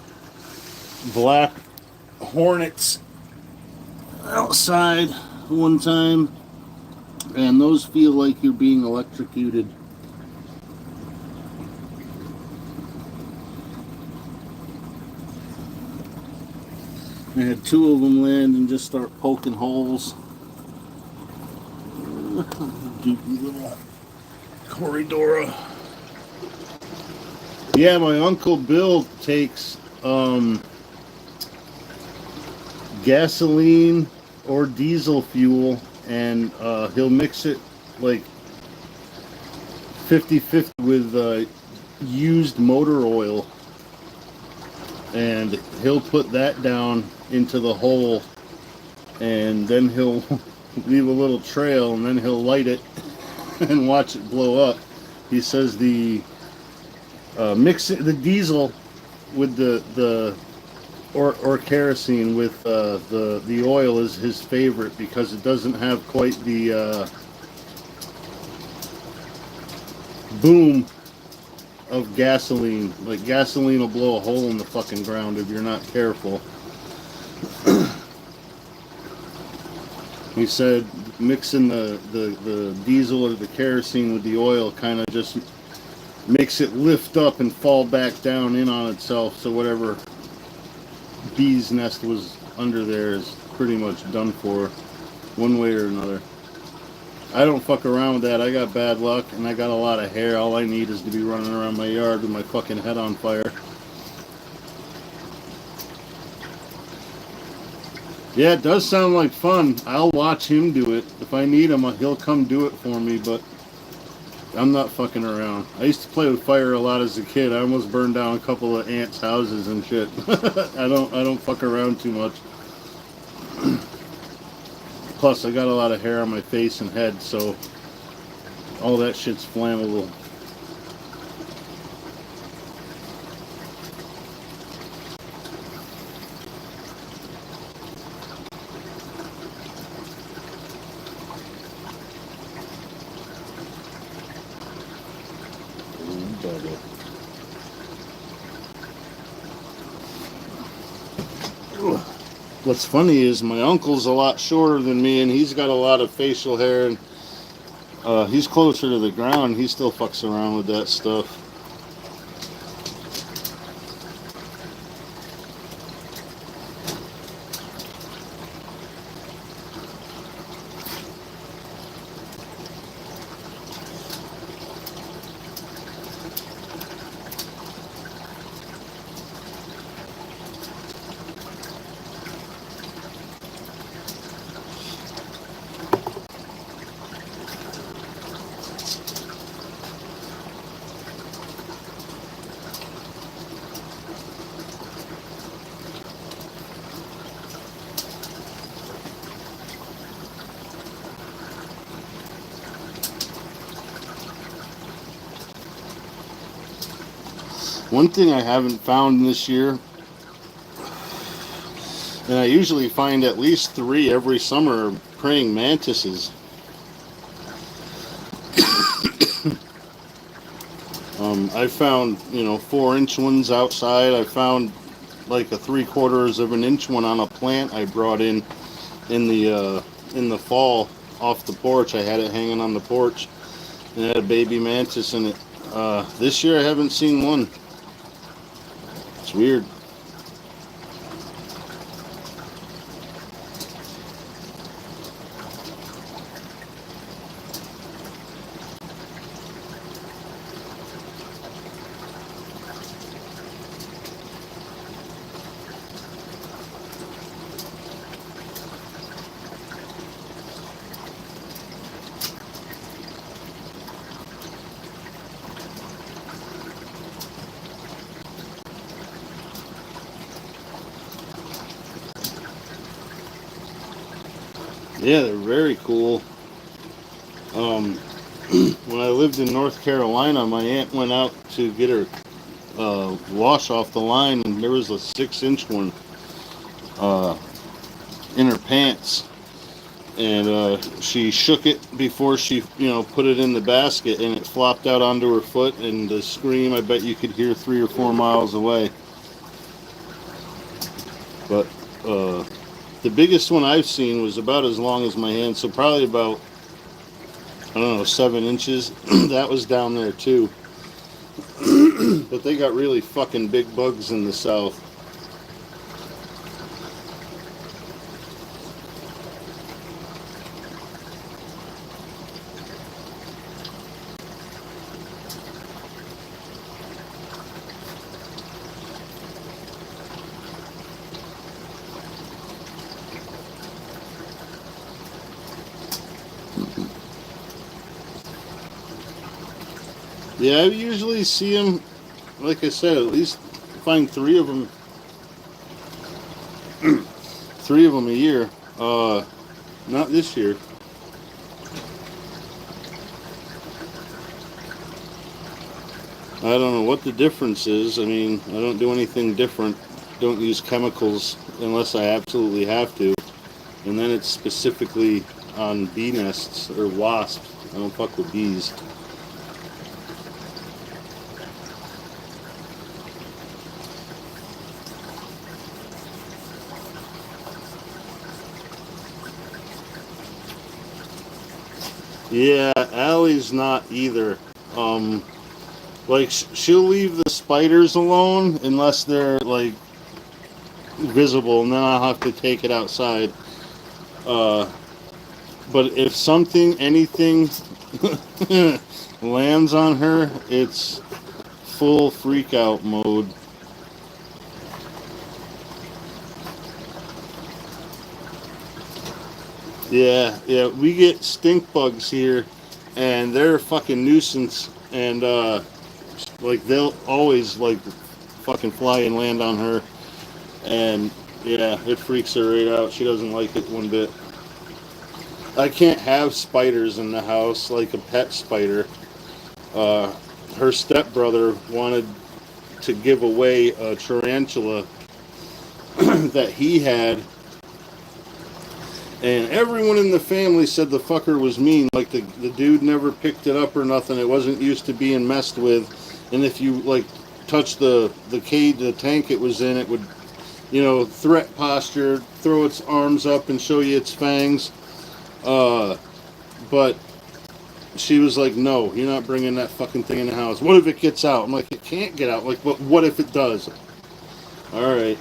black hornets outside one time, and those feel like you're being electrocuted. I had two of them land and just start poking holes. Doopy little Corridora. Yeah, my Uncle Bill takes gasoline or diesel fuel, and he'll mix it like 50-50 with used motor oil, and he'll put that down into the hole, and then he'll leave a little trail, and then he'll light it and watch it blow up. He says the mix the diesel with the or kerosene with the oil is his favorite because it doesn't have quite the boom of gasoline. Like, gasoline will blow a hole in the fucking ground if you're not careful. He said mixing the diesel or the kerosene with the oil kind of just makes it lift up and fall back down in on itself, so whatever bee's nest was under there is pretty much done for one way or another. I don't fuck around with that. I got bad luck and I got a lot of hair. All I need is to be running around my yard with my fucking head on fire. Yeah, it does sound like fun. I'll watch him do it. If I need him, he'll come do it for me, but I'm not fucking around. I used to play with fire a lot as a kid. I almost burned down a couple of aunts' houses and shit. I don't fuck around too much. Plus, I got a lot of hair on my face and head, so all that shit's flammable. What's funny is my uncle's a lot shorter than me, and he's got a lot of facial hair, and he's closer to the ground. He still fucks around with that stuff. One thing I haven't found this year, and I usually find at least 3 every summer, are praying mantises. I found, 4-inch ones outside. I found like a 3/4 of an inch one on a plant I brought in the fall off the porch. I had it hanging on the porch, and it had a baby mantis in it. This year I haven't seen one. It's weird. Yeah, they're very cool. When I lived in North Carolina, my aunt went out to get her wash off the line, and there was a 6-inch one in her pants, and she shook it before she, put it in the basket, and it flopped out onto her foot, and the scream, I bet you could hear 3 or 4 miles away. But The biggest one I've seen was about as long as my hand, so probably about, I don't know, 7 inches. That was down there too. But they got really fucking big bugs in the south. Yeah, I usually see them, like I said, at least find three of them a year. Not this year. I don't know what the difference is. I mean, I don't do anything different. Don't use chemicals unless I absolutely have to. And then it's specifically on bee nests or wasps. I don't fuck with bees. Yeah, Allie's not either. Like she'll leave the spiders alone unless they're like visible, and then I'll have to take it outside. But if anything lands on her, it's full freak out mode. Yeah, we get stink bugs here, and they're a fucking nuisance, and like they'll always like fucking fly and land on her, and yeah, it freaks her right out. She doesn't like it one bit. I can't have spiders in the house, like a pet spider. Her stepbrother wanted to give away a tarantula that he had, and everyone in the family said the fucker was mean. Like the dude never picked it up or nothing. It wasn't used to being messed with, and if you like touch the cage, the tank it was in, it would, threat posture, throw its arms up and show you its fangs. But she was like, no, you're not bringing that fucking thing in the house. What if it gets out? I'm like, it can't get out. Like, but what if it does? All right.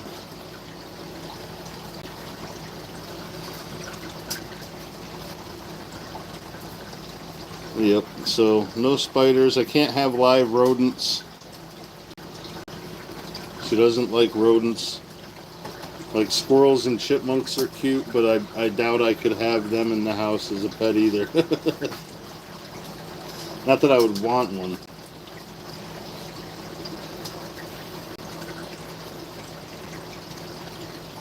Yep, so no spiders. I can't have live rodents. She doesn't like rodents. Like squirrels and chipmunks are cute, but I doubt I could have them in the house as a pet either. Not that I would want one.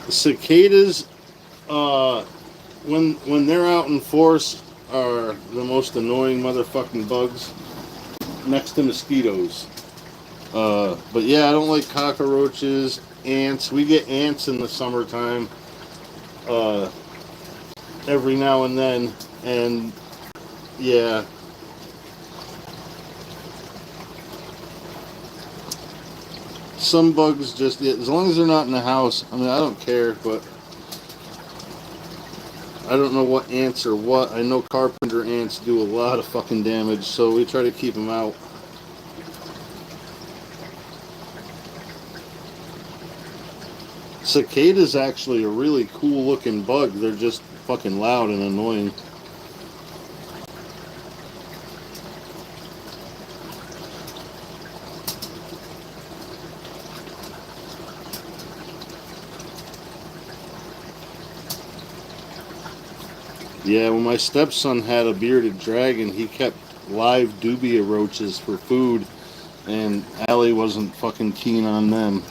Cicadas, when they're out in force, are the most annoying motherfucking bugs next to mosquitoes. But yeah, I don't like cockroaches, ants. We get ants in the summertime, every now and then, and yeah. Some bugs just, as long as they're not in the house, I mean, I don't care, but I don't know what ants are what. I know carpenter ants do a lot of fucking damage, so we try to keep them out. Cicadas actually a really cool looking bug. They're just fucking loud and annoying. Yeah, when my stepson had a bearded dragon, he kept live dubia roaches for food, and Allie wasn't fucking keen on them.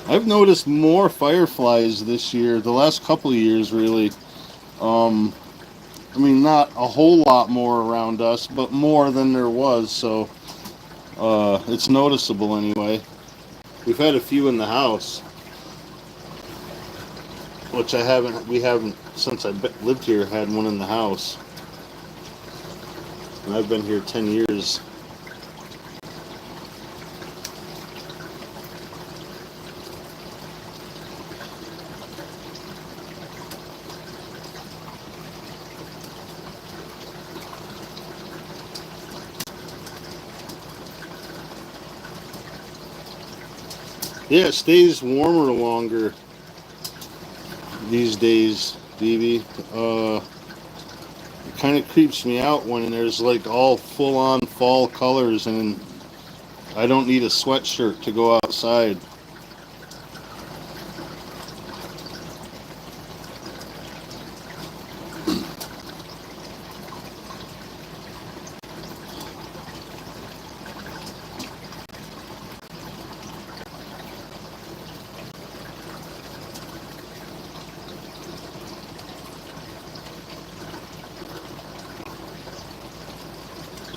I've noticed more fireflies this year, the last couple of years really. I mean, not a whole lot more around us, but more than there was, so it's noticeable anyway. We've had a few in the house, which we haven't, since I lived here, had one in the house. And I've been here 10 years. Yeah, it stays warmer longer these days, DB. It kind of creeps me out when there's like all full-on fall colors and I don't need a sweatshirt to go outside.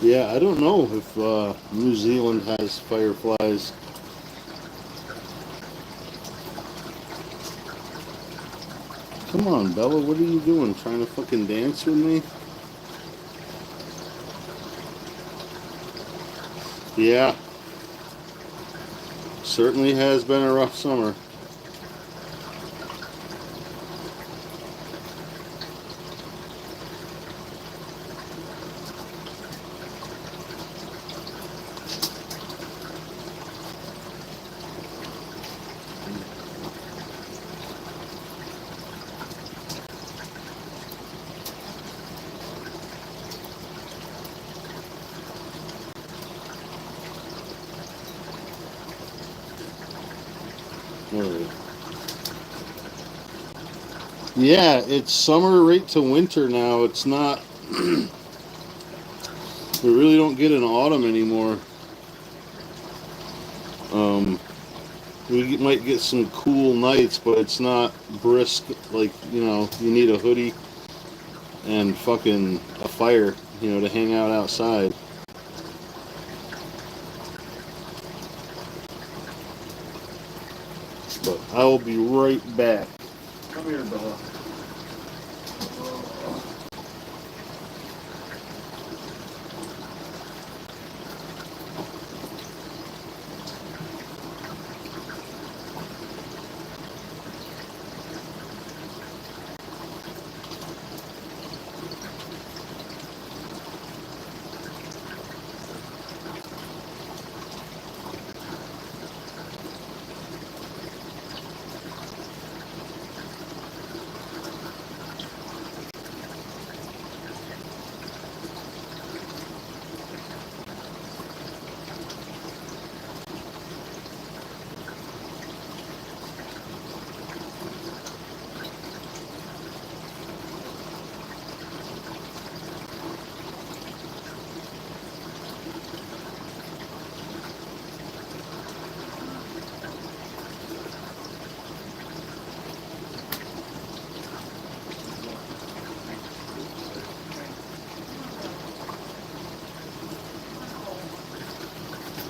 Yeah, I don't know if New Zealand has fireflies. Come on, Bella, what are you doing? Trying to fucking dance with me? Yeah, certainly has been a rough summer. All right. Yeah, it's summer right to winter now. It's not. We really don't get an autumn anymore. Um, we might get some cool nights, but it's not brisk. Like, you need a hoodie and fucking a fire, to hang out outside. But I will be right back. Come here, Bella.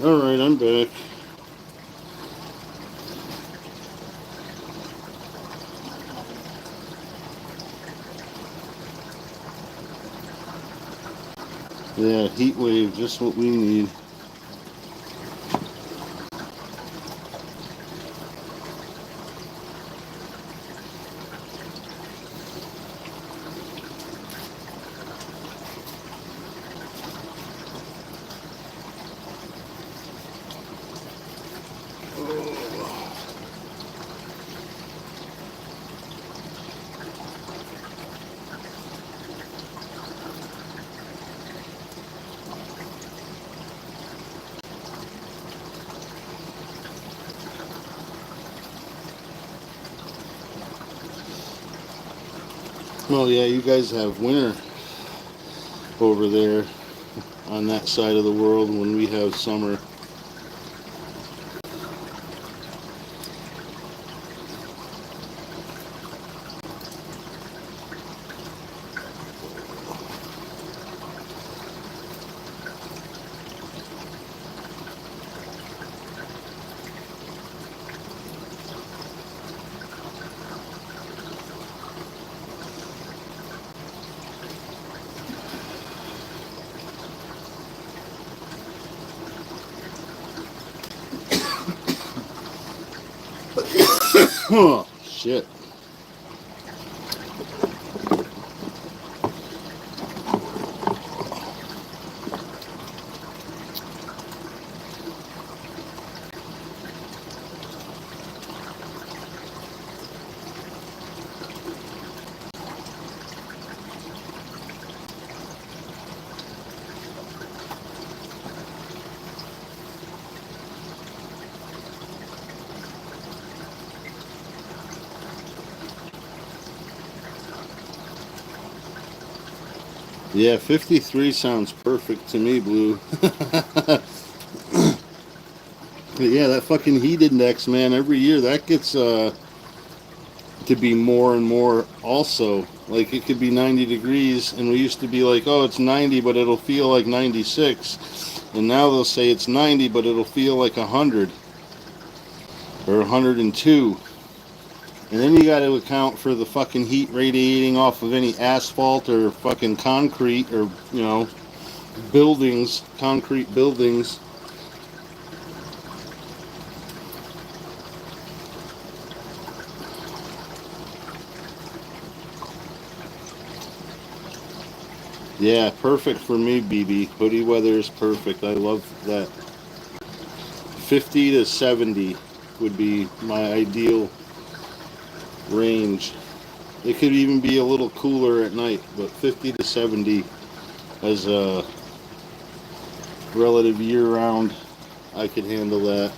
All right, I'm back. Yeah, heat wave, just what we need. Well, yeah, you guys have winter over there on that side of the world when we have summer. Oh, shit. Yeah, 53 sounds perfect to me, Blue. Yeah, that fucking heat index, man, every year that gets to be more and more also. Like, it could be 90 degrees, and we used to be like, oh, it's 90, but it'll feel like 96. And now they'll say it's 90, but it'll feel like 100 or 102. And then you got to account for the fucking heat radiating off of any asphalt or fucking concrete or, buildings, concrete buildings. Yeah, perfect for me, BB. Hoodie weather is perfect. I love that. 50 to 70 would be my ideal range. It could even be a little cooler at night, but 50 to 70 as a relative year round, I could handle that.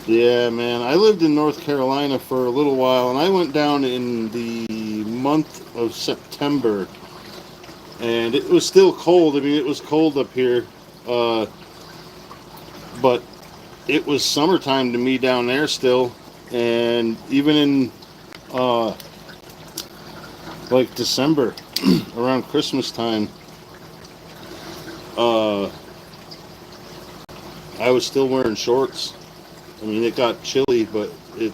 Yeah, man. I lived in North Carolina for a little while, and I went down in the month of September, and it was still cold. I mean, it was cold up here, uh, but it was summertime to me down there still, and even in uh, like December, around Christmas time, uh, I was still wearing shorts. I mean, it got chilly, but it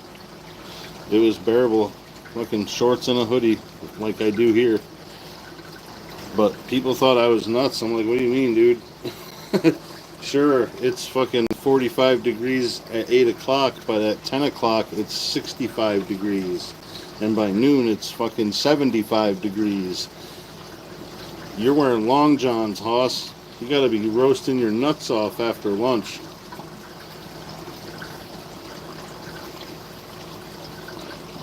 was bearable. Fucking shorts and a hoodie, like I do here. But people thought I was nuts. I'm like, what do you mean, dude? Sure, it's fucking 45 degrees at 8 o'clock, but at 10 o'clock, it's 65 degrees. And by noon, it's fucking 75 degrees. You're wearing long johns, Hoss. You gotta be roasting your nuts off after lunch.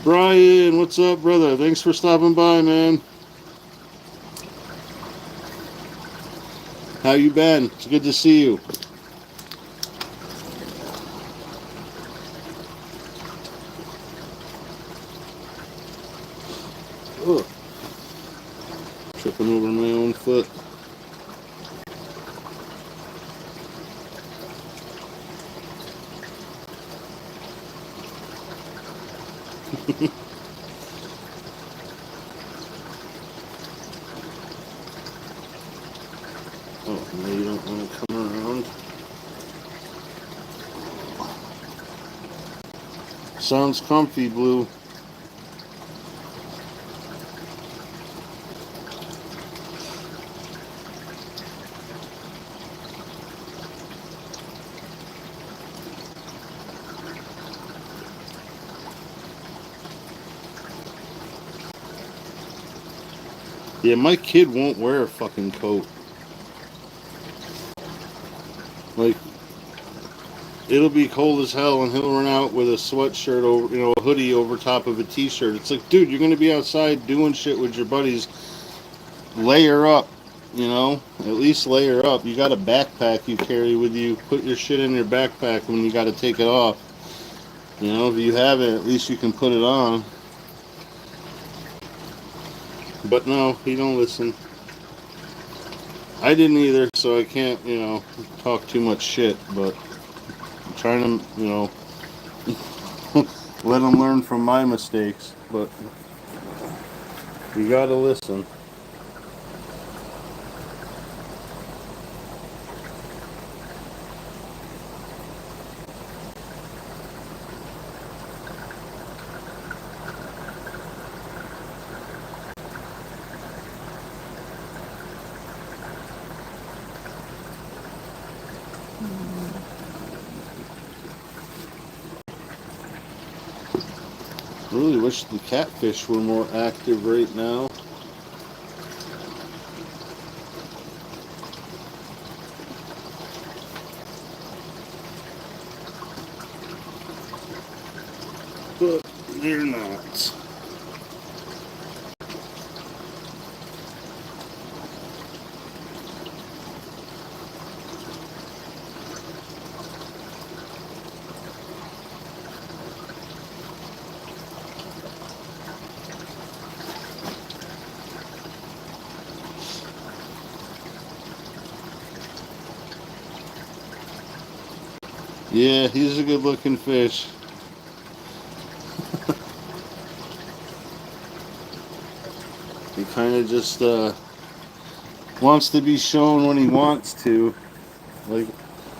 Brian, what's up, brother? Thanks for stopping by, man. How you been? It's good to see you. Ugh. Tripping over my own foot. Oh, no, you don't want to come around. Sounds comfy, Blue. Yeah, my kid won't wear a fucking coat. Like, it'll be cold as hell and he'll run out with a sweatshirt over, a hoodie over top of a t-shirt. It's like, dude, you're going to be outside doing shit with your buddies. Layer up, at least layer up. You got a backpack you carry with you. Put your shit in your backpack when you got to take it off. If you have it, at least you can put it on. But no, he don't listen. I didn't either, so I can't, talk too much shit, but I'm trying to, let him learn from my mistakes, but you gotta listen. Really wish the catfish were more active right now. But they're not. Yeah, he's a good looking fish. He kind of just wants to be shown when he wants to. Like,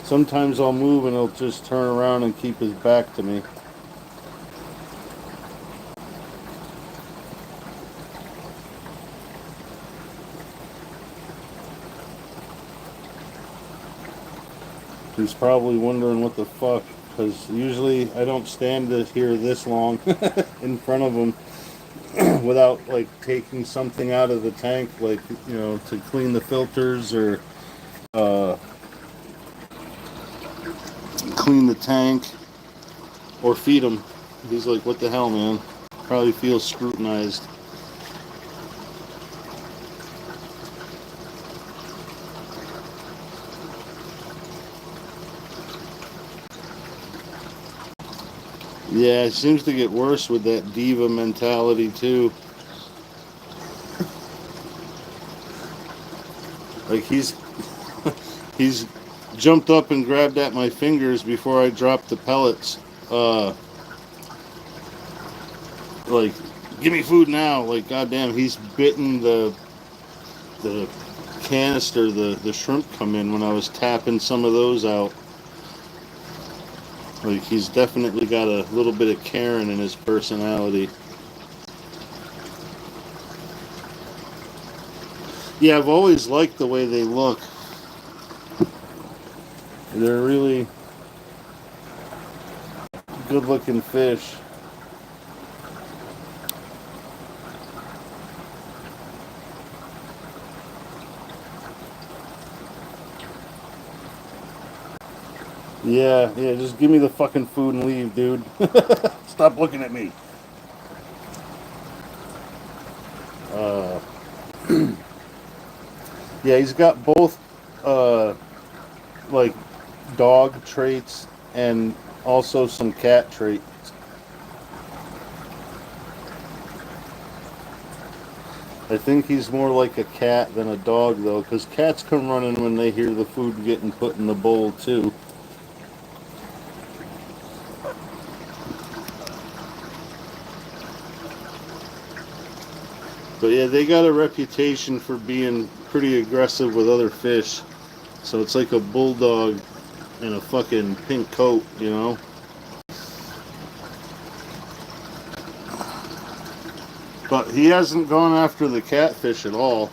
sometimes I'll move and he'll just turn around and keep his back to me. He's probably wondering what the fuck, because usually I don't stand here this long in front of him without like taking something out of the tank, like, you know, to clean the filters or clean the tank or feed him. He's like, what the hell, man? Probably feels scrutinized. Yeah, it seems to get worse with that diva mentality too. Like he's jumped up and grabbed at my fingers before I dropped the pellets. Like, give me food now. Like, goddamn, he's bitten the canister the shrimp come in when I was tapping some of those out. Like, he's definitely got a little bit of Karen in his personality. Yeah, I've always liked the way they look. They're really good looking fish. Yeah, just give me the fucking food and leave, dude. Stop looking at me. Uh, yeah, he's got both, like, dog traits and also some cat traits. I think he's more like a cat than a dog, though, because cats come running when they hear the food getting put in the bowl, too. But yeah, they got a reputation for being pretty aggressive with other fish. So it's like a bulldog in a fucking pink coat, you know? But he hasn't gone after the catfish at all.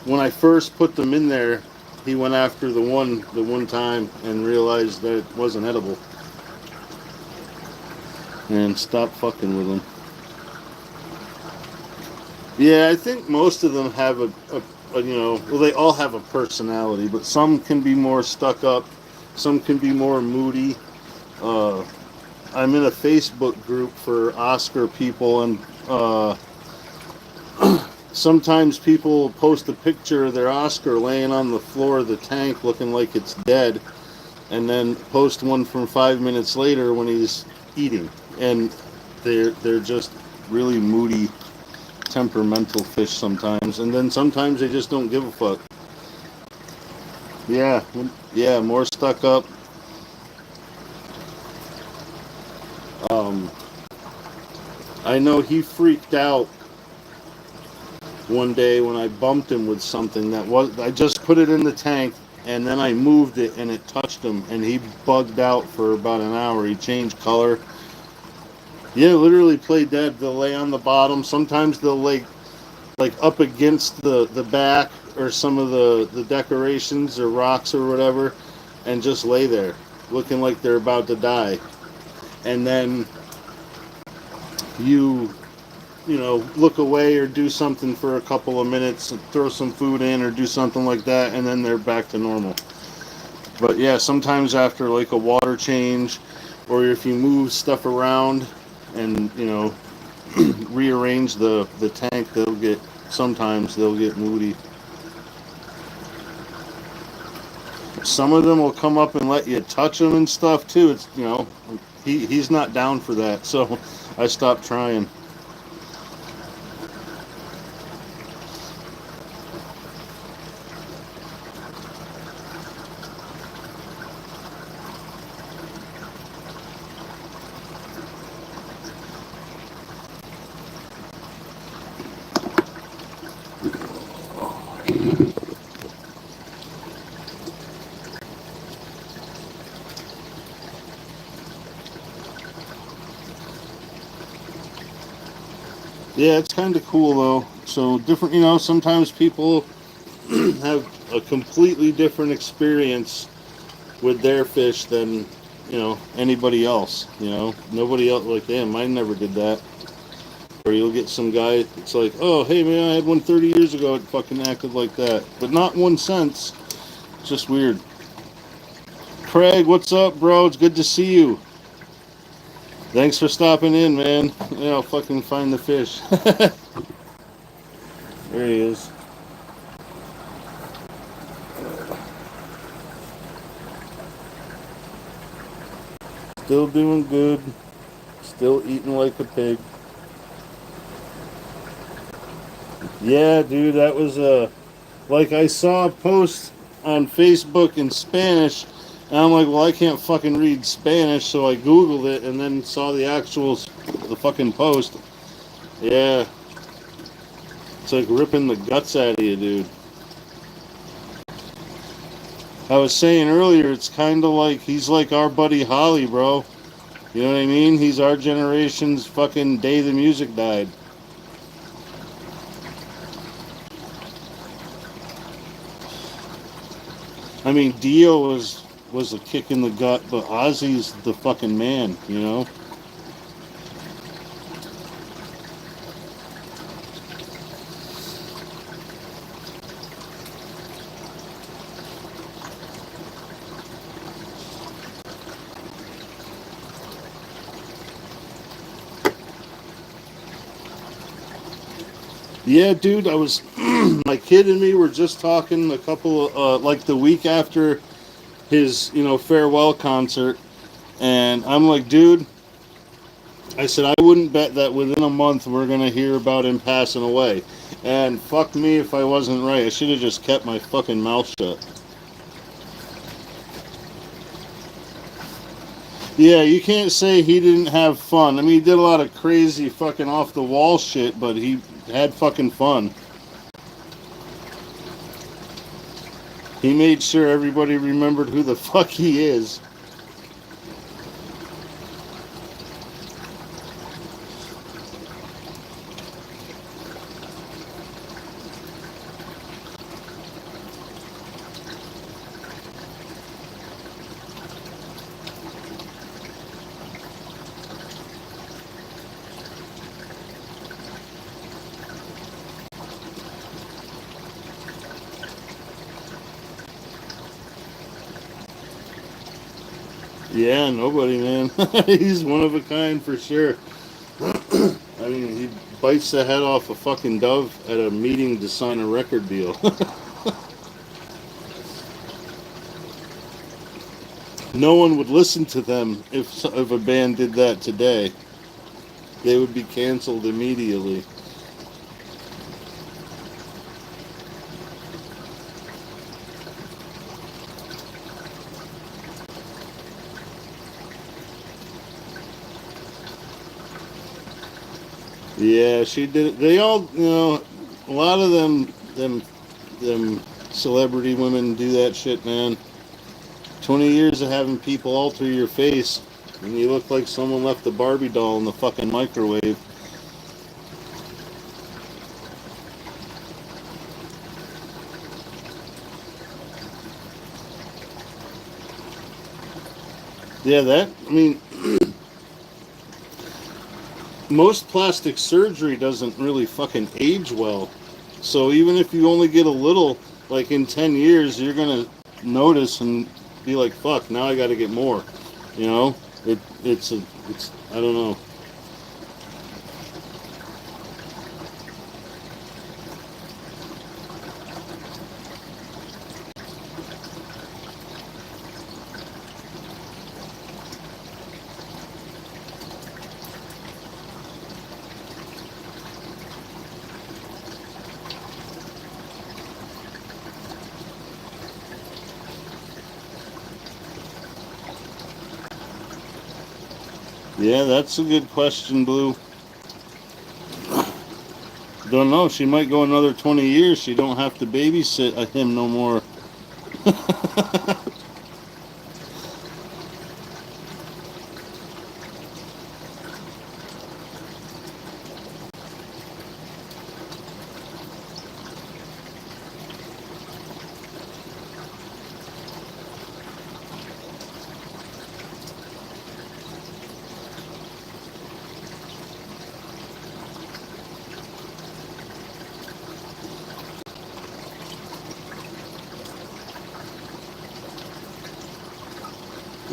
When I first put them in there, he went after the one time and realized that it wasn't edible. And stopped fucking with them. Yeah, I think most of them have a, you know, well, they all have a personality, but some can be more stuck up, some can be more moody. Uh, I'm in a Facebook group for Oscar people, and sometimes people post a picture of their Oscar laying on the floor of the tank looking like it's dead, and then post one from 5 minutes later when he's eating. And they're just really moody, temperamental fish sometimes, and then sometimes they just don't give a fuck. Yeah, more stuck up. um I know he freaked out one day when I bumped him with something that was, I just put it in the tank and then I moved it and it touched him and he bugged out for about an hour. He changed color. Yeah, literally play dead. They'll lay on the bottom. Sometimes they'll lay like up against the back or some of the decorations or rocks or whatever, and just lay there looking like they're about to die. And then you look away or do something for a couple of minutes, and throw some food in or do something like that, and then they're back to normal. But yeah, sometimes after like a water change, or if you move stuff around and rearrange the tank, they'll get moody. Some of them will come up and let you touch them and stuff too. It's he's not down for that, so I stopped trying. Yeah, it's kind of cool though. So different, sometimes people have a completely different experience with their fish than anybody else. Nobody else like them. Mine never did that. Or you'll get some guy. It's like, oh hey man, I had one 30 years ago. It fucking acted like that, but not one since. It's just weird. Craig, what's up, bro? It's good to see you. Thanks for stopping in, man. Yeah, I'll fucking find the fish. There he is. Still doing good. Still eating like a pig. Yeah, dude, that was like I saw a post on Facebook in Spanish, and I'm like, well, I can't fucking read Spanish, so I Googled it and then saw the fucking post. Yeah, it's like ripping the guts out of you, dude. I was saying earlier, it's kind of like he's like our buddy Holly, bro. You know what I mean? He's our generation's fucking day the music died. I mean, Dio was a kick in the gut, but Ozzy's the fucking man. Yeah, dude, I was my kid and me were just talking a couple like the week after his farewell concert, and I'm like, dude, I said I wouldn't bet that within a month we're gonna hear about him passing away, and fuck me if I wasn't right. I should have just kept my fucking mouth shut. Yeah, you can't say he didn't have fun. I mean, he did a lot of crazy fucking off the wall shit, but he had fucking fun. He made sure everybody remembered who the fuck he is. Yeah, nobody, man. He's one of a kind for sure. I mean, he bites the head off a fucking dove at a meeting to sign a record deal. No one would listen to them if a band did that today. They would be canceled immediately. Yeah, she did. They all, a lot of them celebrity women do that shit, man. 20 years of having people alter your face, and you look like someone left the Barbie doll in the fucking microwave. Yeah, I mean, most plastic surgery doesn't really fucking age well. So even if you only get a little, like in 10 years, you're gonna notice and be like, "Fuck, now I got to get more." You know, it's I don't know. Yeah, that's a good question, Blue. Don't know. She might go another 20 years. She don't have to babysit him no more.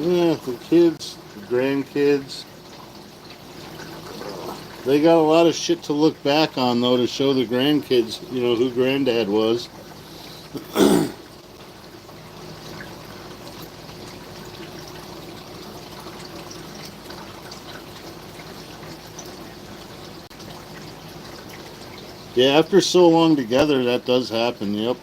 Yeah, the kids, the grandkids, they got a lot of shit to look back on though to show the grandkids, who granddad was. Yeah, after so long together, that does happen. Yep.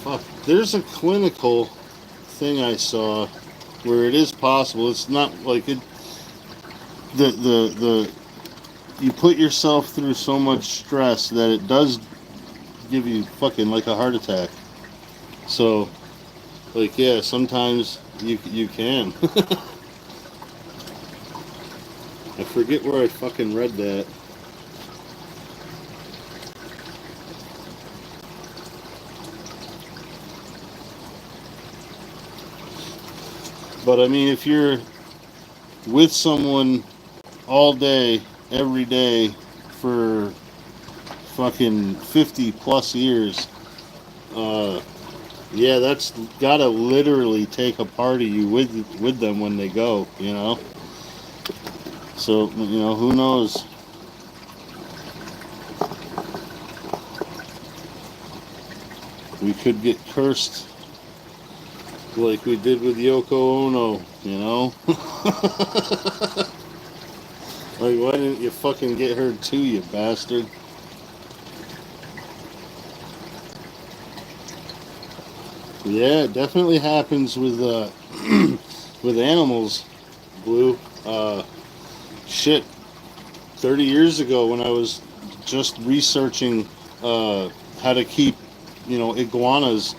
Fuck. There's a clinical thing I saw where it is possible. It's not like it. The you put yourself through so much stress that it does give you fucking like a heart attack. So, like, yeah, sometimes you can. I forget where I fucking read that. But I mean, if you're with someone all day, every day for fucking 50 plus years, uh, yeah, that's gotta literally take a part of you with them when they go. So, who knows? We could get cursed like we did with Yoko Ono. Like, why didn't you fucking get her too, you bastard? Yeah, it definitely happens with with animals, Blue. Shit, 30 years ago when I was just researching how to keep, iguanas,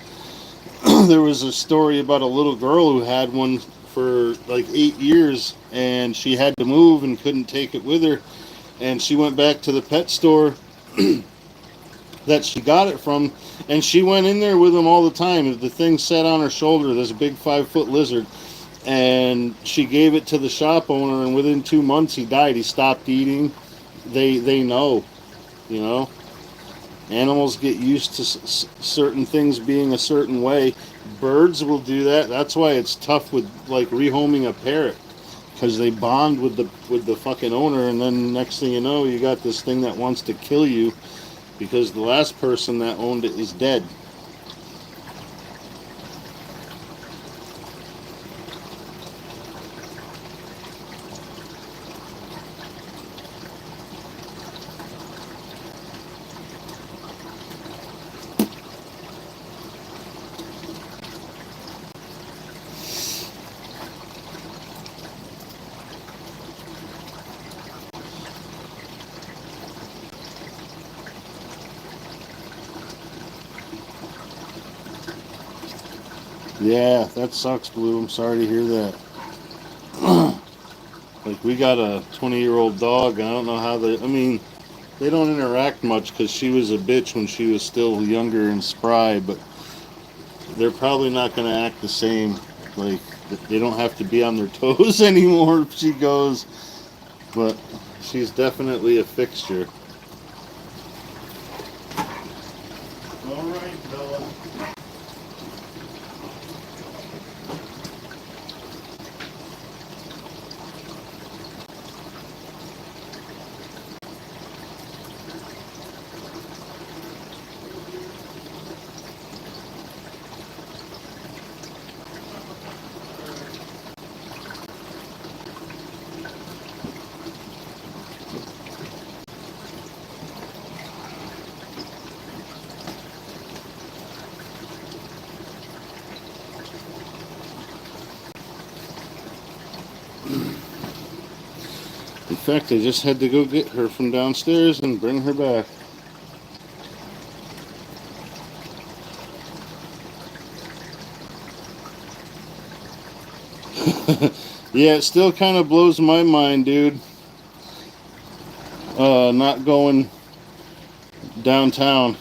there was a story about a little girl who had one for like 8 years, and she had to move and couldn't take it with her, and she went back to the pet store that she got it from, and she went in there with him all the time. The thing sat on her shoulder, this big 5-foot lizard, and she gave it to the shop owner, and within 2 months he died. He stopped eating. They know, you know. Animals get used to certain things being a certain way. Birds will do that. That's why it's tough with like rehoming a parrot, because they bond with the fucking owner, and then next thing you know, you got this thing that wants to kill you because the last person that owned it is dead. Yeah, that sucks, Blue. I'm sorry to hear that. Like, we got a 20-year-old dog. I don't know how I mean, they don't interact much because she was a bitch when she was still younger and spry, but they're probably not going to act the same. Like, they don't have to be on their toes anymore if she goes, but she's definitely a fixture. All right, Bella. In fact, I just had to go get her from downstairs and bring her back. Yeah, it still kind of blows my mind, dude. Not going downtown,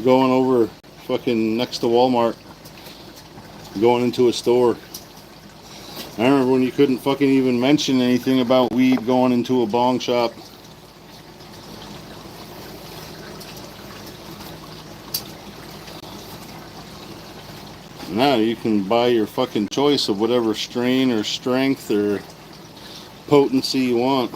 going over fucking next to Walmart, going into a store. I remember when you couldn't fucking even mention anything about weed going into a bong shop. Now you can buy your fucking choice of whatever strain or strength or potency you want.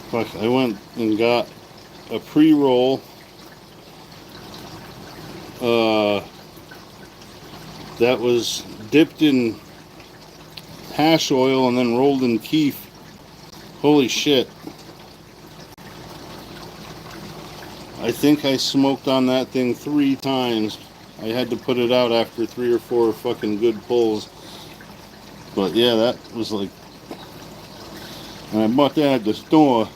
Fuck, I went and got a pre-roll that was dipped in hash oil and then rolled in keef. Holy shit. I think I smoked on that thing 3 times. I had to put it out after 3 or 4 fucking good pulls. But yeah, that was like... And I bought that at the store.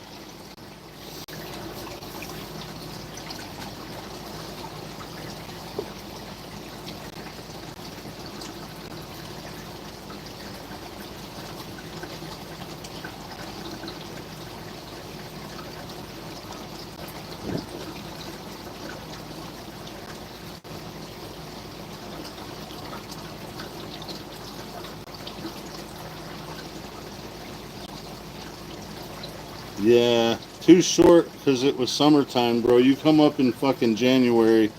Yeah, too short because it was summertime, bro. You come up in fucking January,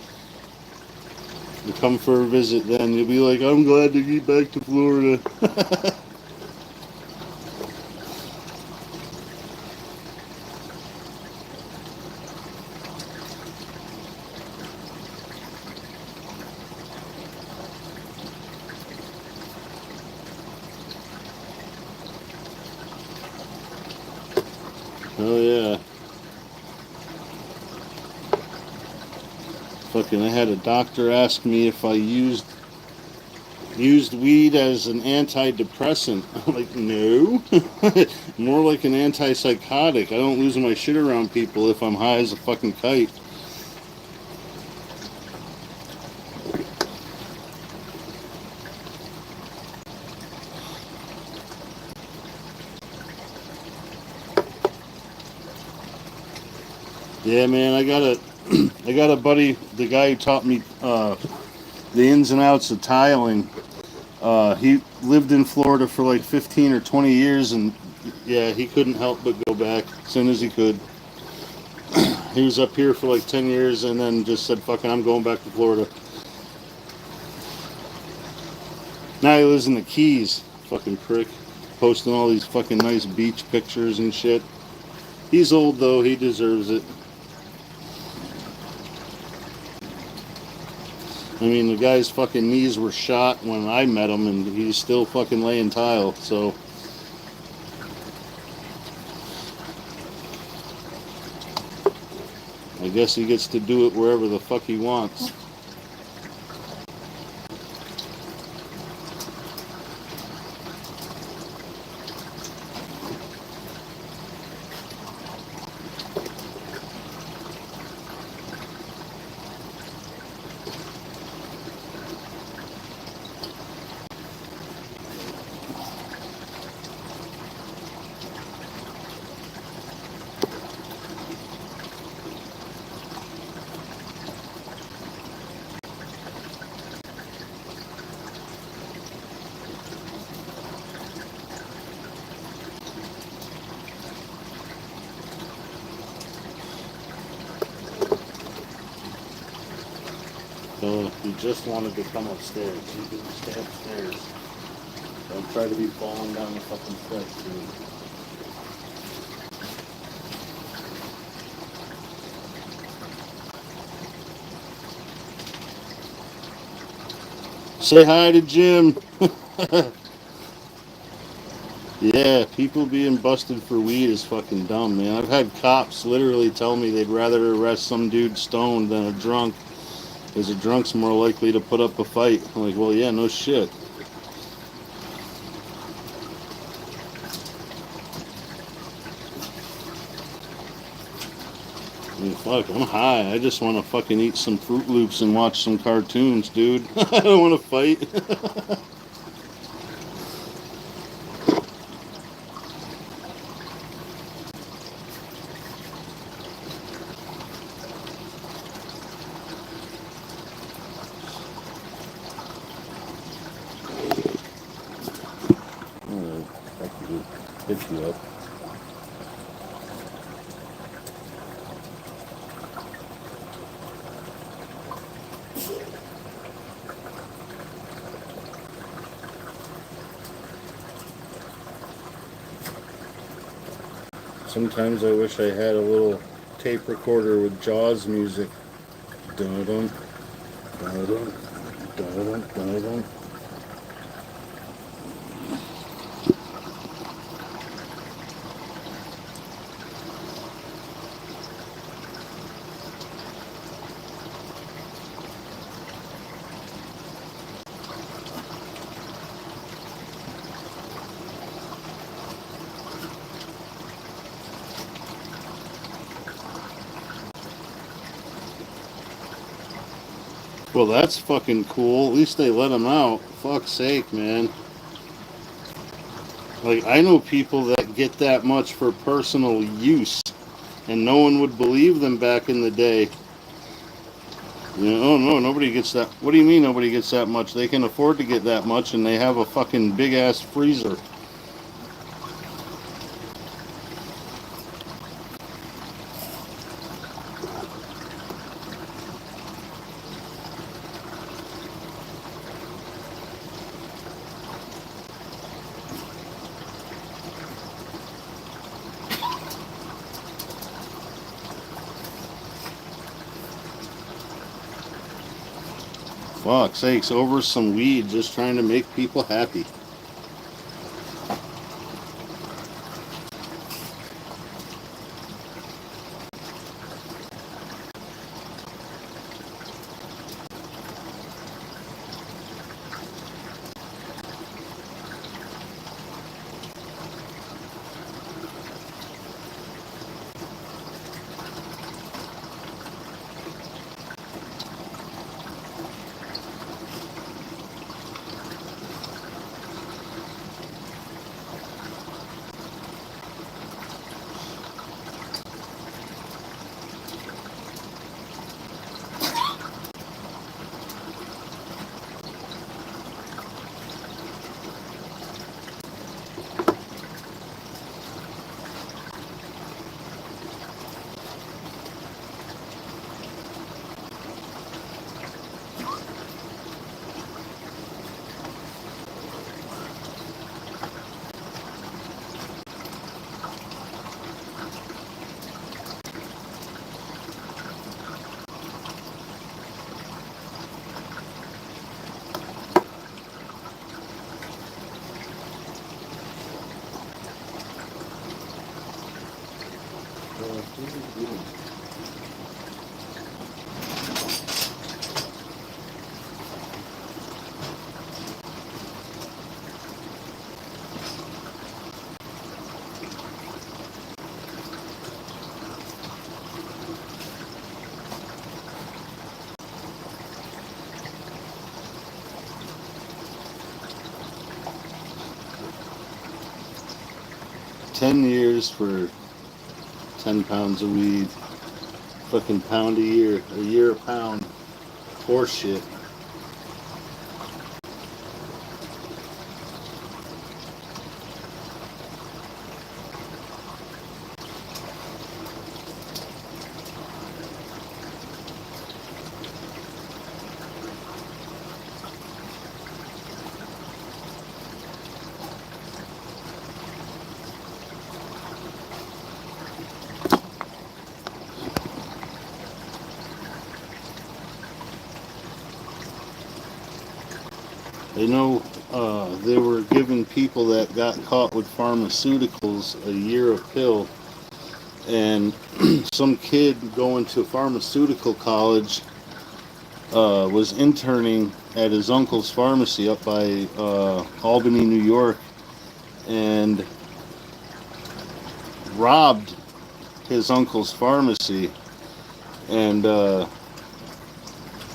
you come for a visit then, you'll be like, I'm glad to get back to Florida. Oh yeah. Fucking, I had a doctor ask me if I used weed as an antidepressant. I'm like, no. More like an antipsychotic. I don't lose my shit around people if I'm high as a fucking kite. Yeah, man, I got a buddy, the guy who taught me the ins and outs of tiling. He lived in Florida for like 15 or 20 years, and yeah, he couldn't help but go back as soon as he could. He was up here for like 10 years and then just said, fucking, I'm going back to Florida. Now he lives in the Keys. Fucking prick. Posting all these fucking nice beach pictures and shit. He's old though, he deserves it. I mean, the guy's fucking knees were shot when I met him, and he's still fucking laying tile, so. I guess he gets to do it wherever the fuck he wants. So he just wanted to come upstairs. He didn't stay upstairs. Don't try to be falling down the fucking steps, dude. Say hi to Jim. Yeah, people being busted for weed is fucking dumb, man. I've had cops literally tell me they'd rather arrest some dude stoned than a drunk, because a drunk's more likely to put up a fight. I'm like, well, yeah, no shit. I mean, fuck, I'm high. I just want to fucking eat some Fruit Loops and watch some cartoons, dude. I don't want to fight. Alright, fuck you. Hit you up. Sometimes I wish I had a little tape recorder with Jaws music. Dun dun dun dun dun dun dun. Well, that's fucking cool. At least they let him out. Fuck's sake, man. Like, I know people that get that much for personal use, and no one would believe them back in the day. You know, oh no, nobody gets that. What do you mean nobody gets that much? They can afford to get that much, and they have a fucking big ass freezer. Fuck sakes, over some weed, just trying to make people happy. What 10 years for 10 pounds of weed. Fucking pound a year a pound. Horse shit. I know they were giving people that got caught with pharmaceuticals a year of pill, and some kid going to pharmaceutical college was interning at his uncle's pharmacy up by Albany, New York, and robbed his uncle's pharmacy. And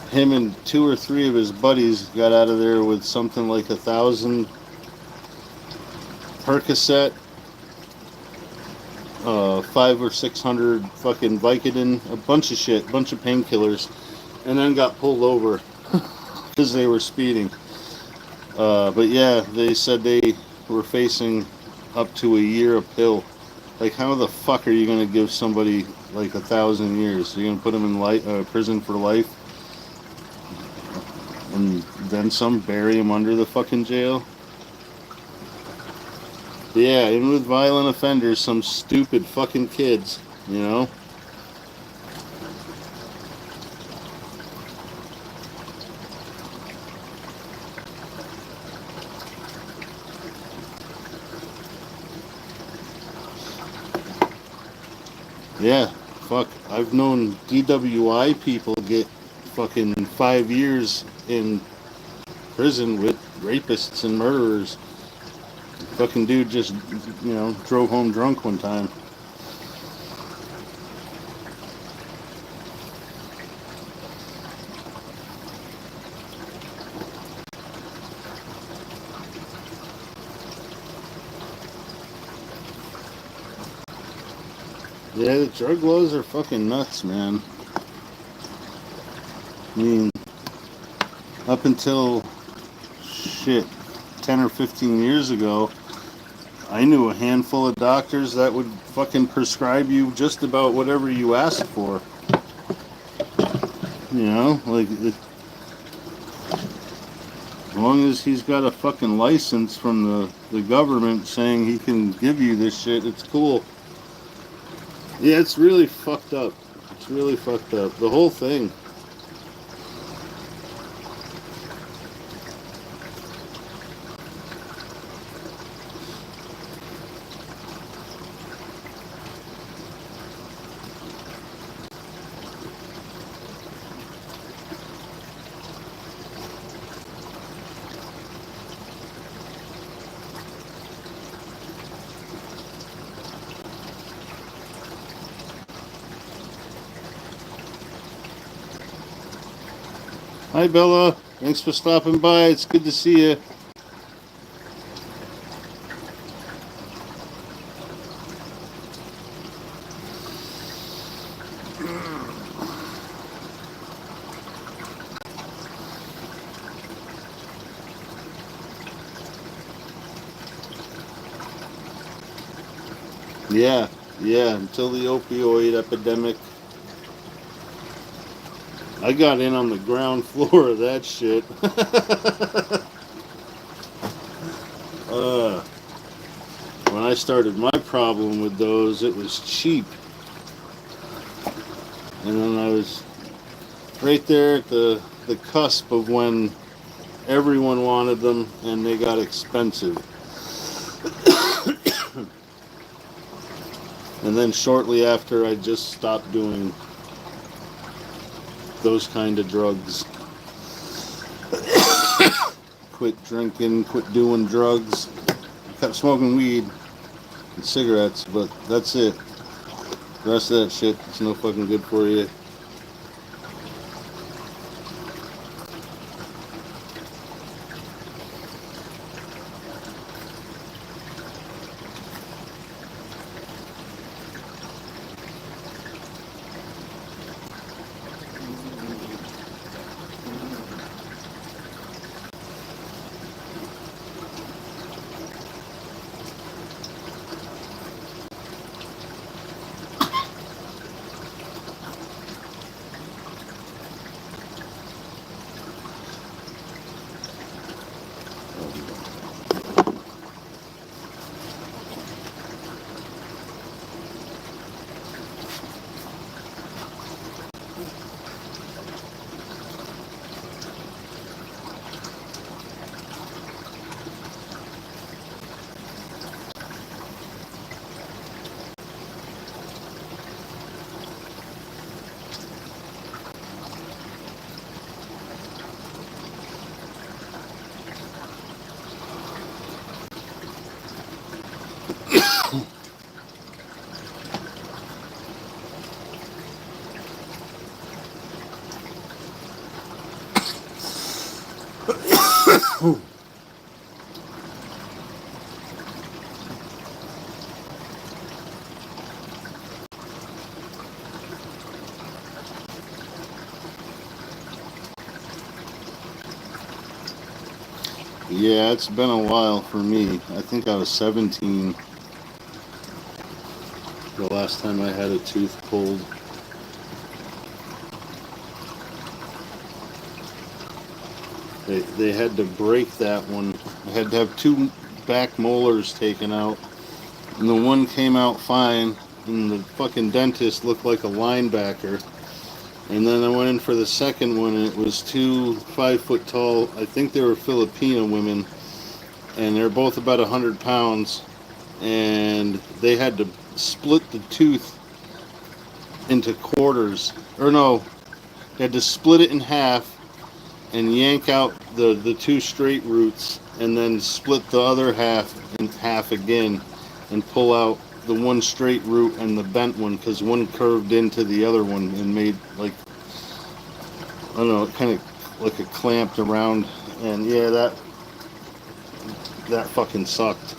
him and two or three of his buddies got out of there with something like 1,000 Percocet, 500 or 600 fucking Vicodin, a bunch of shit, a bunch of painkillers, and then got pulled over because they were speeding. But yeah, they said they were facing up to a year of pill. Like, how the fuck are you gonna give somebody like 1,000 years? You're gonna put them in prison for life, and then some, bury them under the fucking jail? Yeah, even with violent offenders, some stupid fucking kids, you know? Yeah, fuck. I've known DWI people get fucking 5 years in prison with rapists and murderers. Fucking dude just, drove home drunk one time. Yeah, the drug laws are fucking nuts, man. I mean, up until shit 10 or 15 years ago, I knew a handful of doctors that would fucking prescribe you just about whatever you asked for. You know, like, as long as he's got a fucking license from the government saying he can give you this shit, it's cool. Yeah, it's really fucked up. It's really fucked up. The whole thing. Hi, Bella. Thanks for stopping by. It's good to see you. Yeah, yeah, until the opioid epidemic. I got in on the ground floor of that shit. uh, when I started my problem with those, it was cheap. And then I was right there at the cusp of when everyone wanted them and they got expensive. And then shortly after, I just stopped doing those kind of drugs. Quit drinking, quit doing drugs, kept smoking weed and cigarettes, but that's it. The rest of that shit, it's no fucking good for you. Yeah, it's been a while for me. I think I was 17 the last time I had a tooth pulled. They had to break that one. I had to have two back molars taken out. And the one came out fine, and the fucking dentist looked like a linebacker. And then I went in for the second one, and it was two 5 foot tall, I think they were Filipino women, and they're both about 100 pounds. And they had to split the tooth into quarters. Or no, they had to split it in half and yank out the two straight roots and then split the other half in half again and pull out the one straight root and the bent one because one curved into the other one and made like, I don't know, kind of like a clamped around. And yeah, that fucking sucked.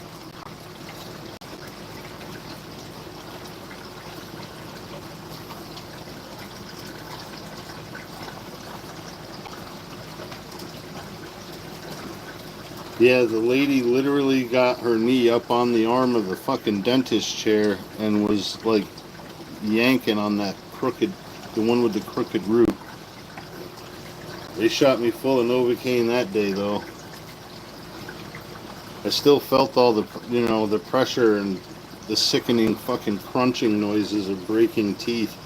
Yeah, the lady literally got her knee up on the arm of the fucking dentist chair and was like yanking on that crooked, the one with the crooked root. They shot me full of Novocaine that day though. I still felt all the, the pressure and the sickening fucking crunching noises of breaking teeth.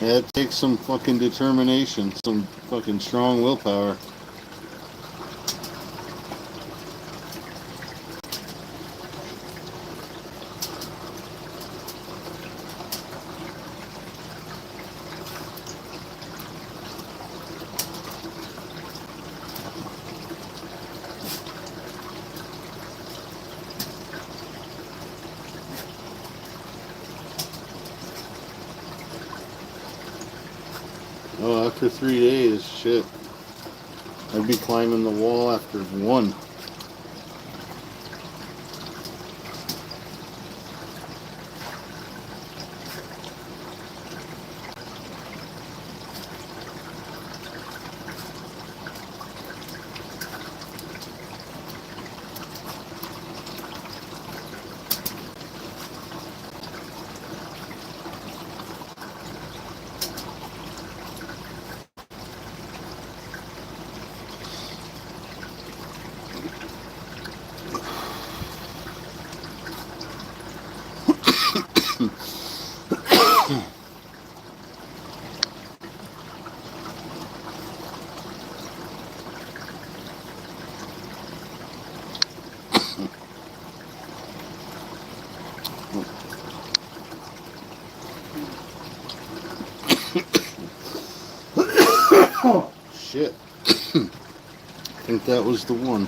Yeah, it takes some fucking determination, some fucking strong willpower. Oh, after 3 days, shit. I'd be climbing the wall after one. think that was the one.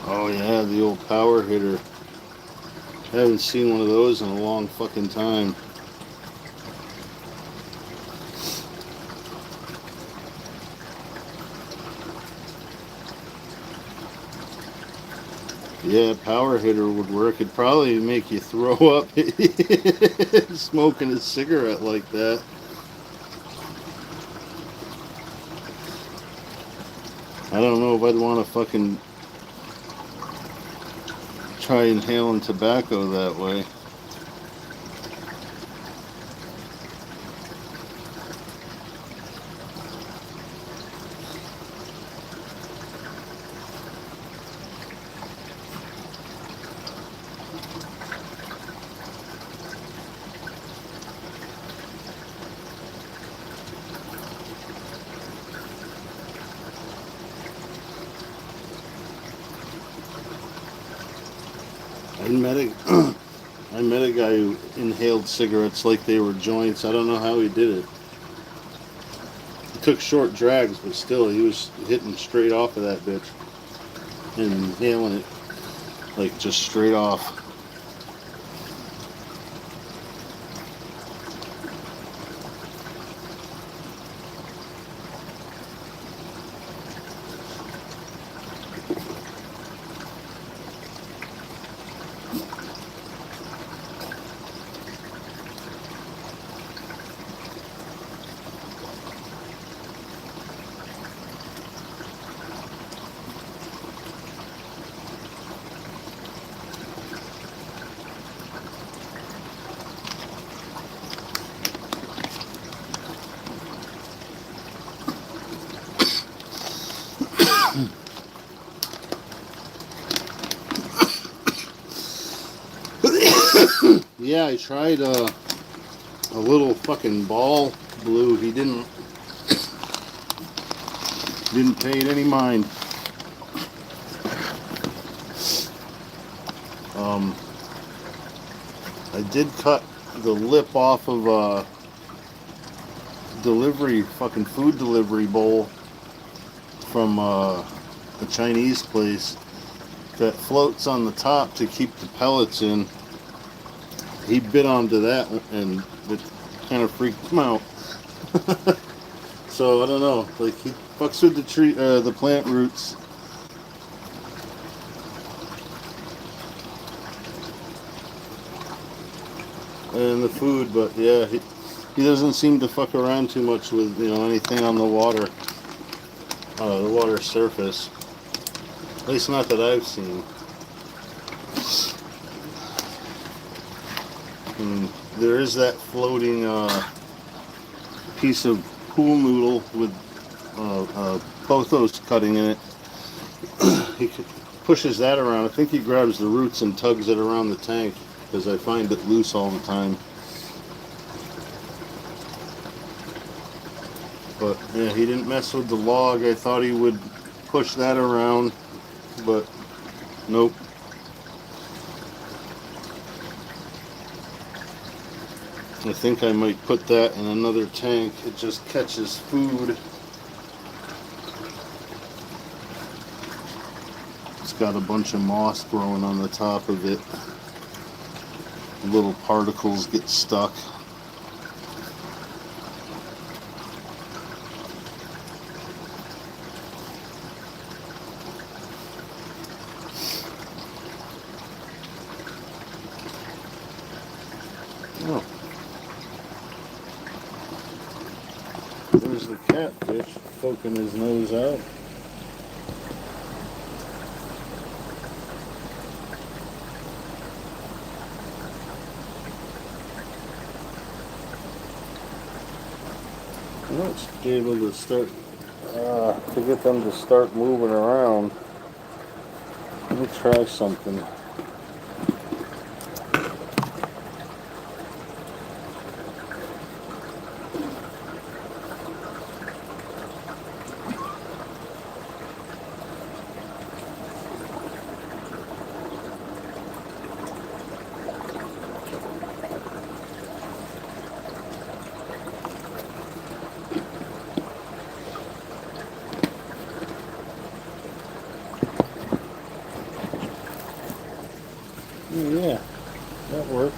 Oh yeah, the old power hitter. I haven't seen one of those in a long fucking time. Yeah, power hitter would work. It'd probably make you throw up smoking a cigarette like that. I don't know if I'd want to fucking try inhaling tobacco that way. I met a I met a guy who inhaled cigarettes like they were joints. I don't know how he did it. He took short drags, but still, he was hitting straight off of that bitch and inhaling it like just straight off. Yeah, I tried a little fucking ball blue. He didn't pay it any mind. I did cut the lip off of a food delivery bowl from a Chinese place that floats on the top to keep the pellets in. He bit onto that and it kind of freaked him out. So I don't know, like he fucks with the plant roots. And the food, but yeah, he doesn't seem to fuck around too much with anything on the water surface. At least not that I've seen. And there is that floating piece of pool noodle with pothos cutting in it. He pushes that around. I think he grabs the roots and tugs it around the tank because I find it loose all the time. But yeah, he didn't mess with the log. I thought he would push that around, but nope. I think I might put that in another tank. It just catches food. It's got a bunch of moss growing on the top of it. Little particles get stuck. Oh. There's the catfish poking his nose out. Let's be able to start, to get them to start moving around. Let me try something. Yeah, that works.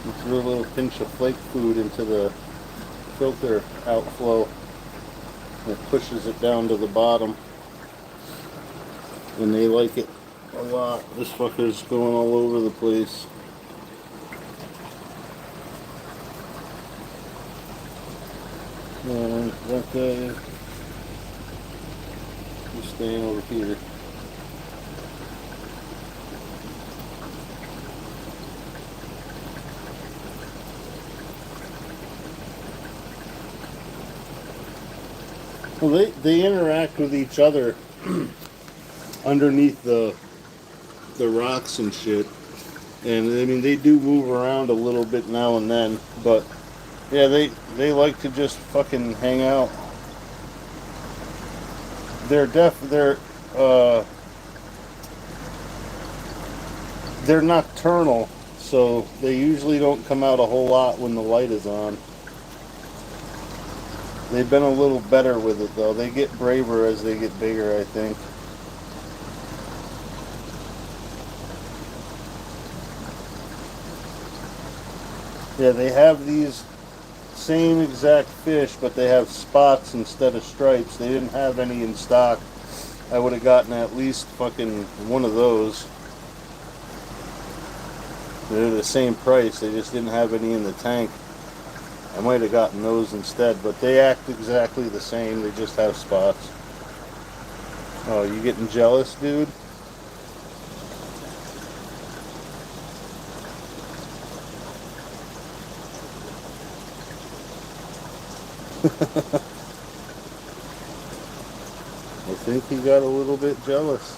You threw a little pinch of flake food into the filter outflow. It pushes it down to the bottom. And they like it a lot. This fucker's going all over the place. That guy is staying over here. Well, they interact with each other underneath the rocks and shit. And I mean, they do move around a little bit now and then, but yeah, they like to just fucking hang out. They're nocturnal, so they usually don't come out a whole lot when the light is on. They've been a little better with it though. They get braver as they get bigger, I think. Yeah, they have these same exact fish, but they have spots instead of stripes. They didn't have any in stock. I would have gotten at least fucking one of those. They're the same price. They just didn't have any in the tank. I might have gotten those instead, but they act exactly the same. They just have spots. Oh, you getting jealous, dude? I think he got a little bit jealous.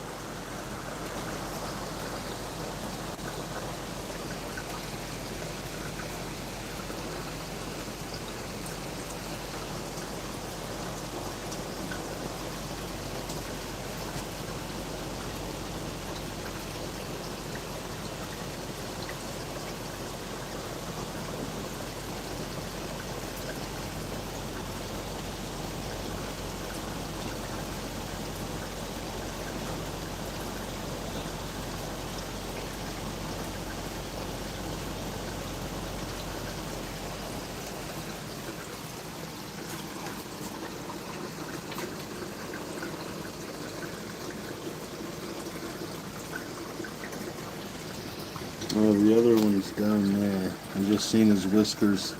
Oh, the other one's down there. I just seen his whiskers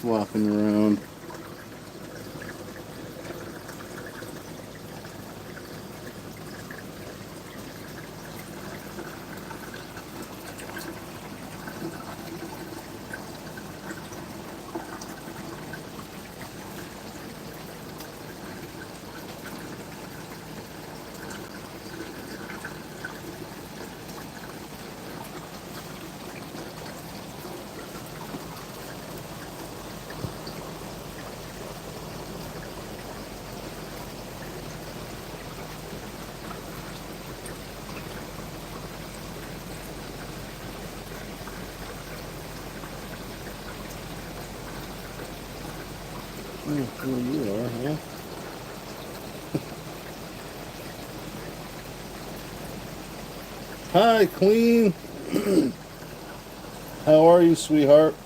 flopping around. Well, you are, huh? Hi, Queen. How are you, sweetheart?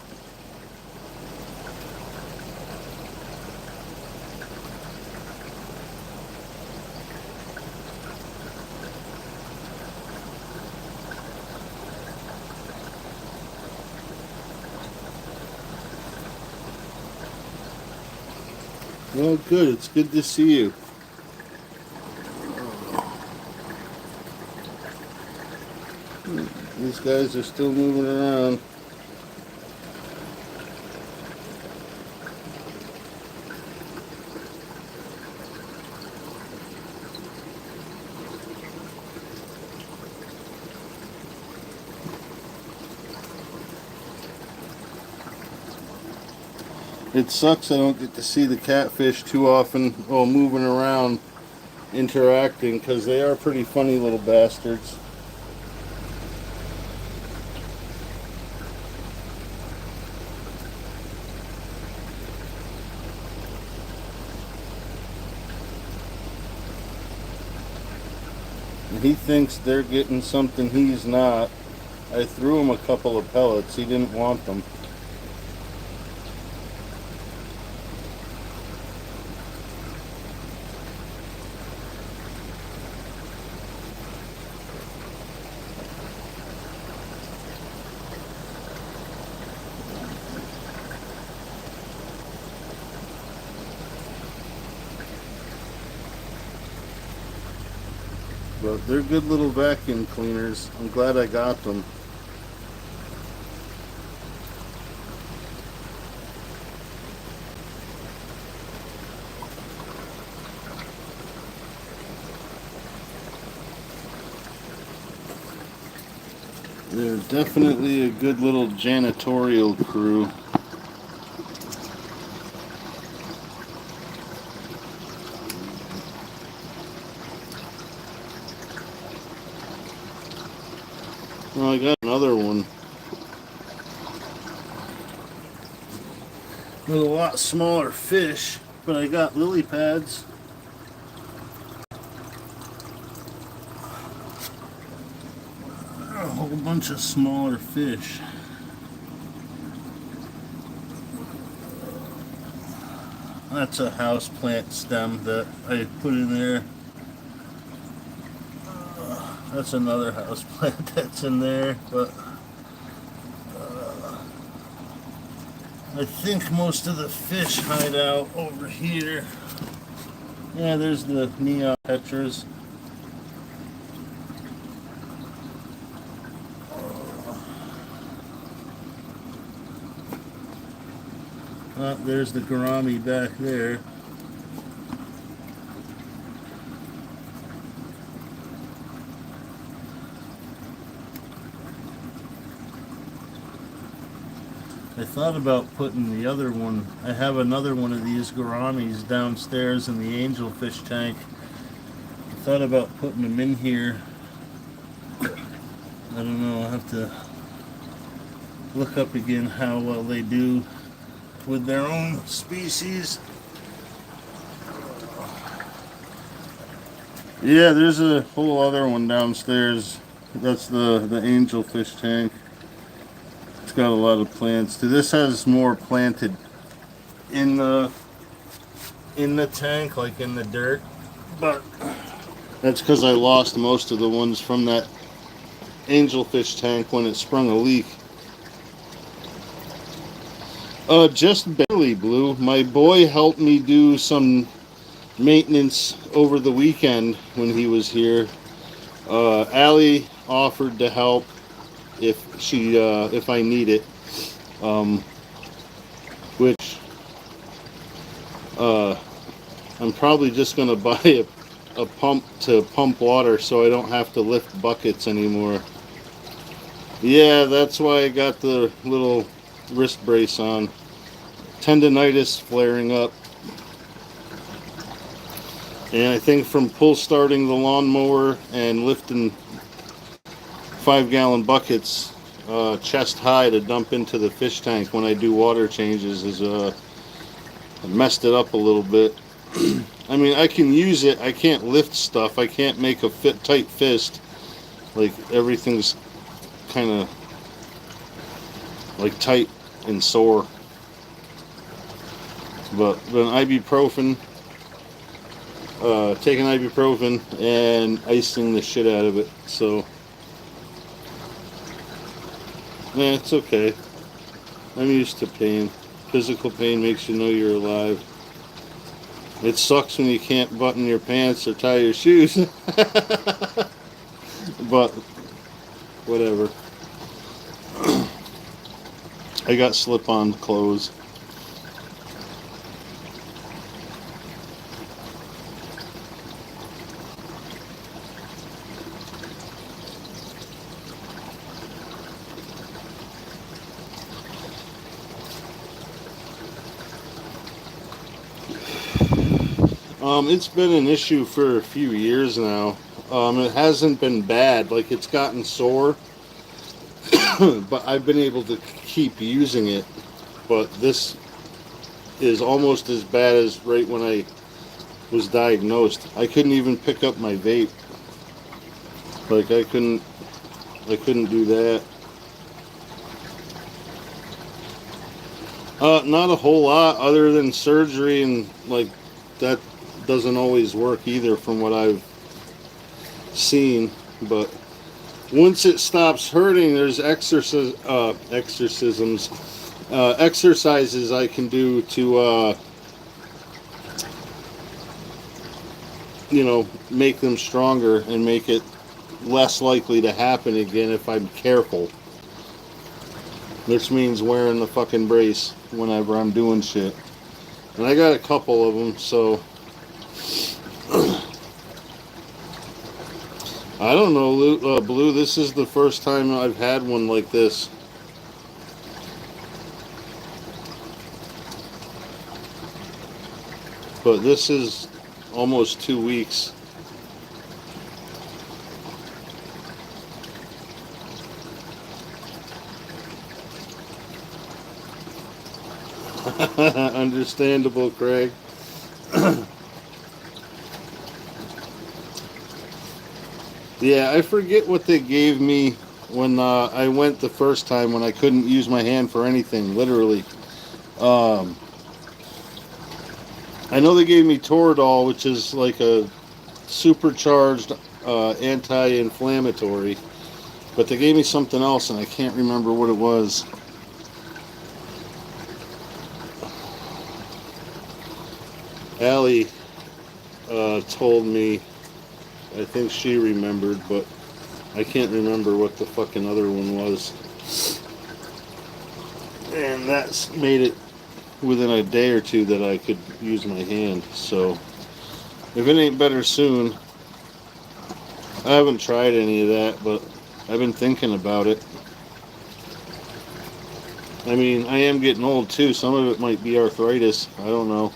Well, good. It's good to see you. these guys are still moving around. It sucks I don't get to see the catfish too often while moving around interacting, because they are pretty funny little bastards. And he thinks they're getting something he's not. I threw him a couple of pellets. He didn't want them. But they're good little vacuum cleaners. I'm glad I got them. They're definitely a good little janitorial crew. Well, I got another one with a lot smaller fish, but I got lily pads. A whole bunch of smaller fish. That's a houseplant stem that I put in there. That's another houseplant that's in there, but I think most of the fish hide out over here. Yeah, there's the neon tetras. There's the gourami back there. I thought about putting the other one. I have another one of these gouramis downstairs in the angelfish tank. I thought about putting them in here. I don't know, I'll have to look up again how well they do with their own species. Yeah, there's a whole other one downstairs. That's the angelfish tank. It's got a lot of plants too. This has more planted in the tank, like in the dirt, but that's because I lost most of the ones from that angelfish tank when it sprung a leak. Just barely, Blue. My boy helped me do some maintenance over the weekend when he was here. Allie offered to help if I need it, which I'm probably just gonna buy a pump to pump water so I don't have to lift buckets anymore. Yeah, that's why I got the little wrist brace on. Tendonitis flaring up. And I think from pull starting the lawnmower and lifting 5-gallon buckets chest high to dump into the fish tank when I do water changes is messed it up a little bit. I mean, I can use it. I can't lift stuff. I can't make a tight fist. Like, everything's kind of like tight and sore. But an ibuprofen, taking ibuprofen and icing the shit out of it. So, yeah, it's okay. I'm used to pain. Physical pain makes you know you're alive. It sucks when you can't button your pants or tie your shoes. But, whatever. I got slip-on clothes. It's been an issue for a few years now. It hasn't been bad. Like, it's gotten sore, but I've been able to keep using it. But this is almost as bad as right when I was diagnosed. I couldn't even pick up my vape. Like, I couldn't do that. Not a whole lot other than surgery, and like that doesn't always work either from what I've seen. But once it stops hurting, there's exercises I can do to, make them stronger and make it less likely to happen again if I'm careful. Which means wearing the fucking brace whenever I'm doing shit. And I got a couple of them, so I don't know, Blue. This is the first time I've had one like this. But this is almost 2 weeks. Understandable, Craig. Yeah, I forget what they gave me when I went the first time when I couldn't use my hand for anything, literally. Um, I know they gave me Toradol, which is like a supercharged anti-inflammatory, but they gave me something else and I can't remember what it was. Allie told me, I think she remembered, but I can't remember what the fucking other one was. And that's made it within a day or two that I could use my hand. So if it ain't better soon, I haven't tried any of that, but I've been thinking about it. I mean, I am getting old too. Some of it might be arthritis. I don't know.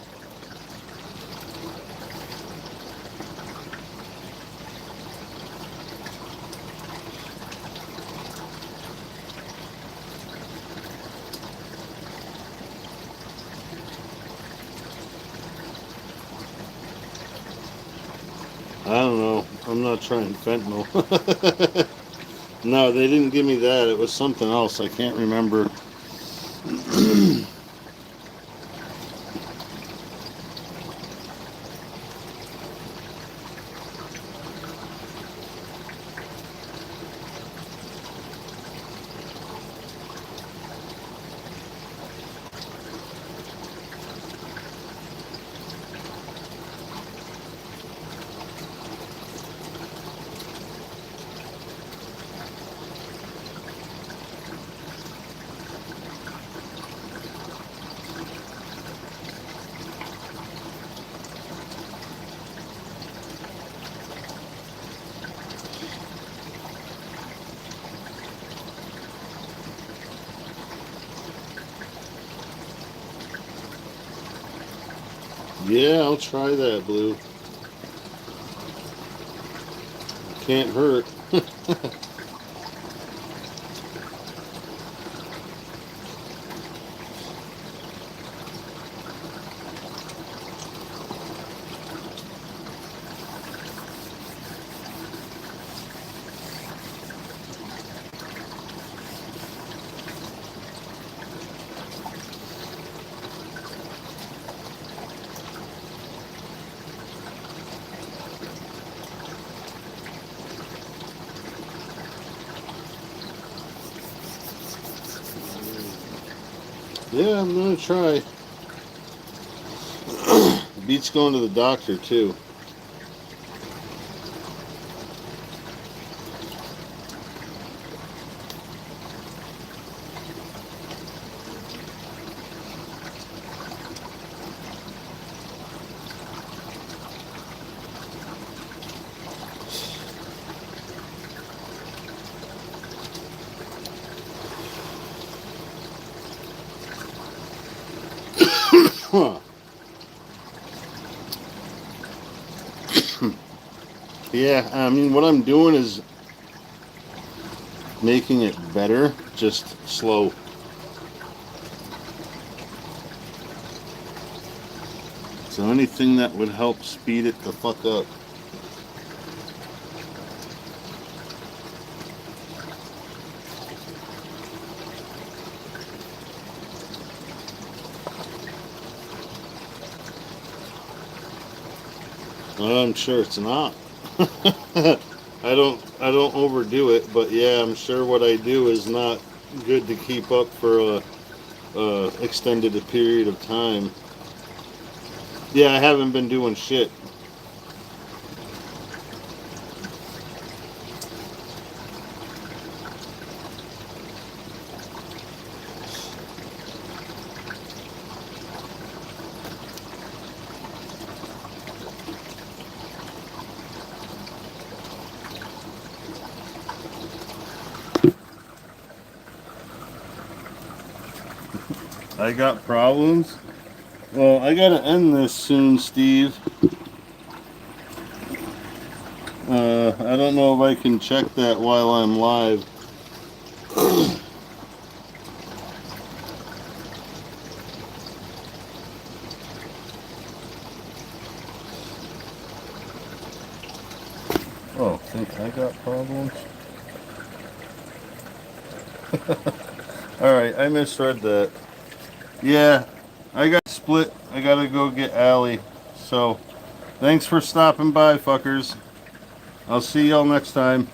I don't know. I'm not trying fentanyl. No, they didn't give me that. It was something else. I can't remember. Yeah, I'll try that, Blue. Can't hurt. Yeah, I'm gonna try. Beats going to the doctor too. Yeah, I mean, what I'm doing is making it better, just slow. So anything that would help speed it the fuck up. I'm sure it's not. I don't overdo it, but yeah, I'm sure what I do is not good to keep up for a extended period of time. Yeah, I haven't been doing shit. I got problems. Well, I gotta end this soon, Steve. I don't know if I can check that while I'm live. Oh, think I got problems? Alright, I misread that. Yeah, I got split. I gotta go get Allie. So, thanks for stopping by, fuckers. I'll see y'all next time.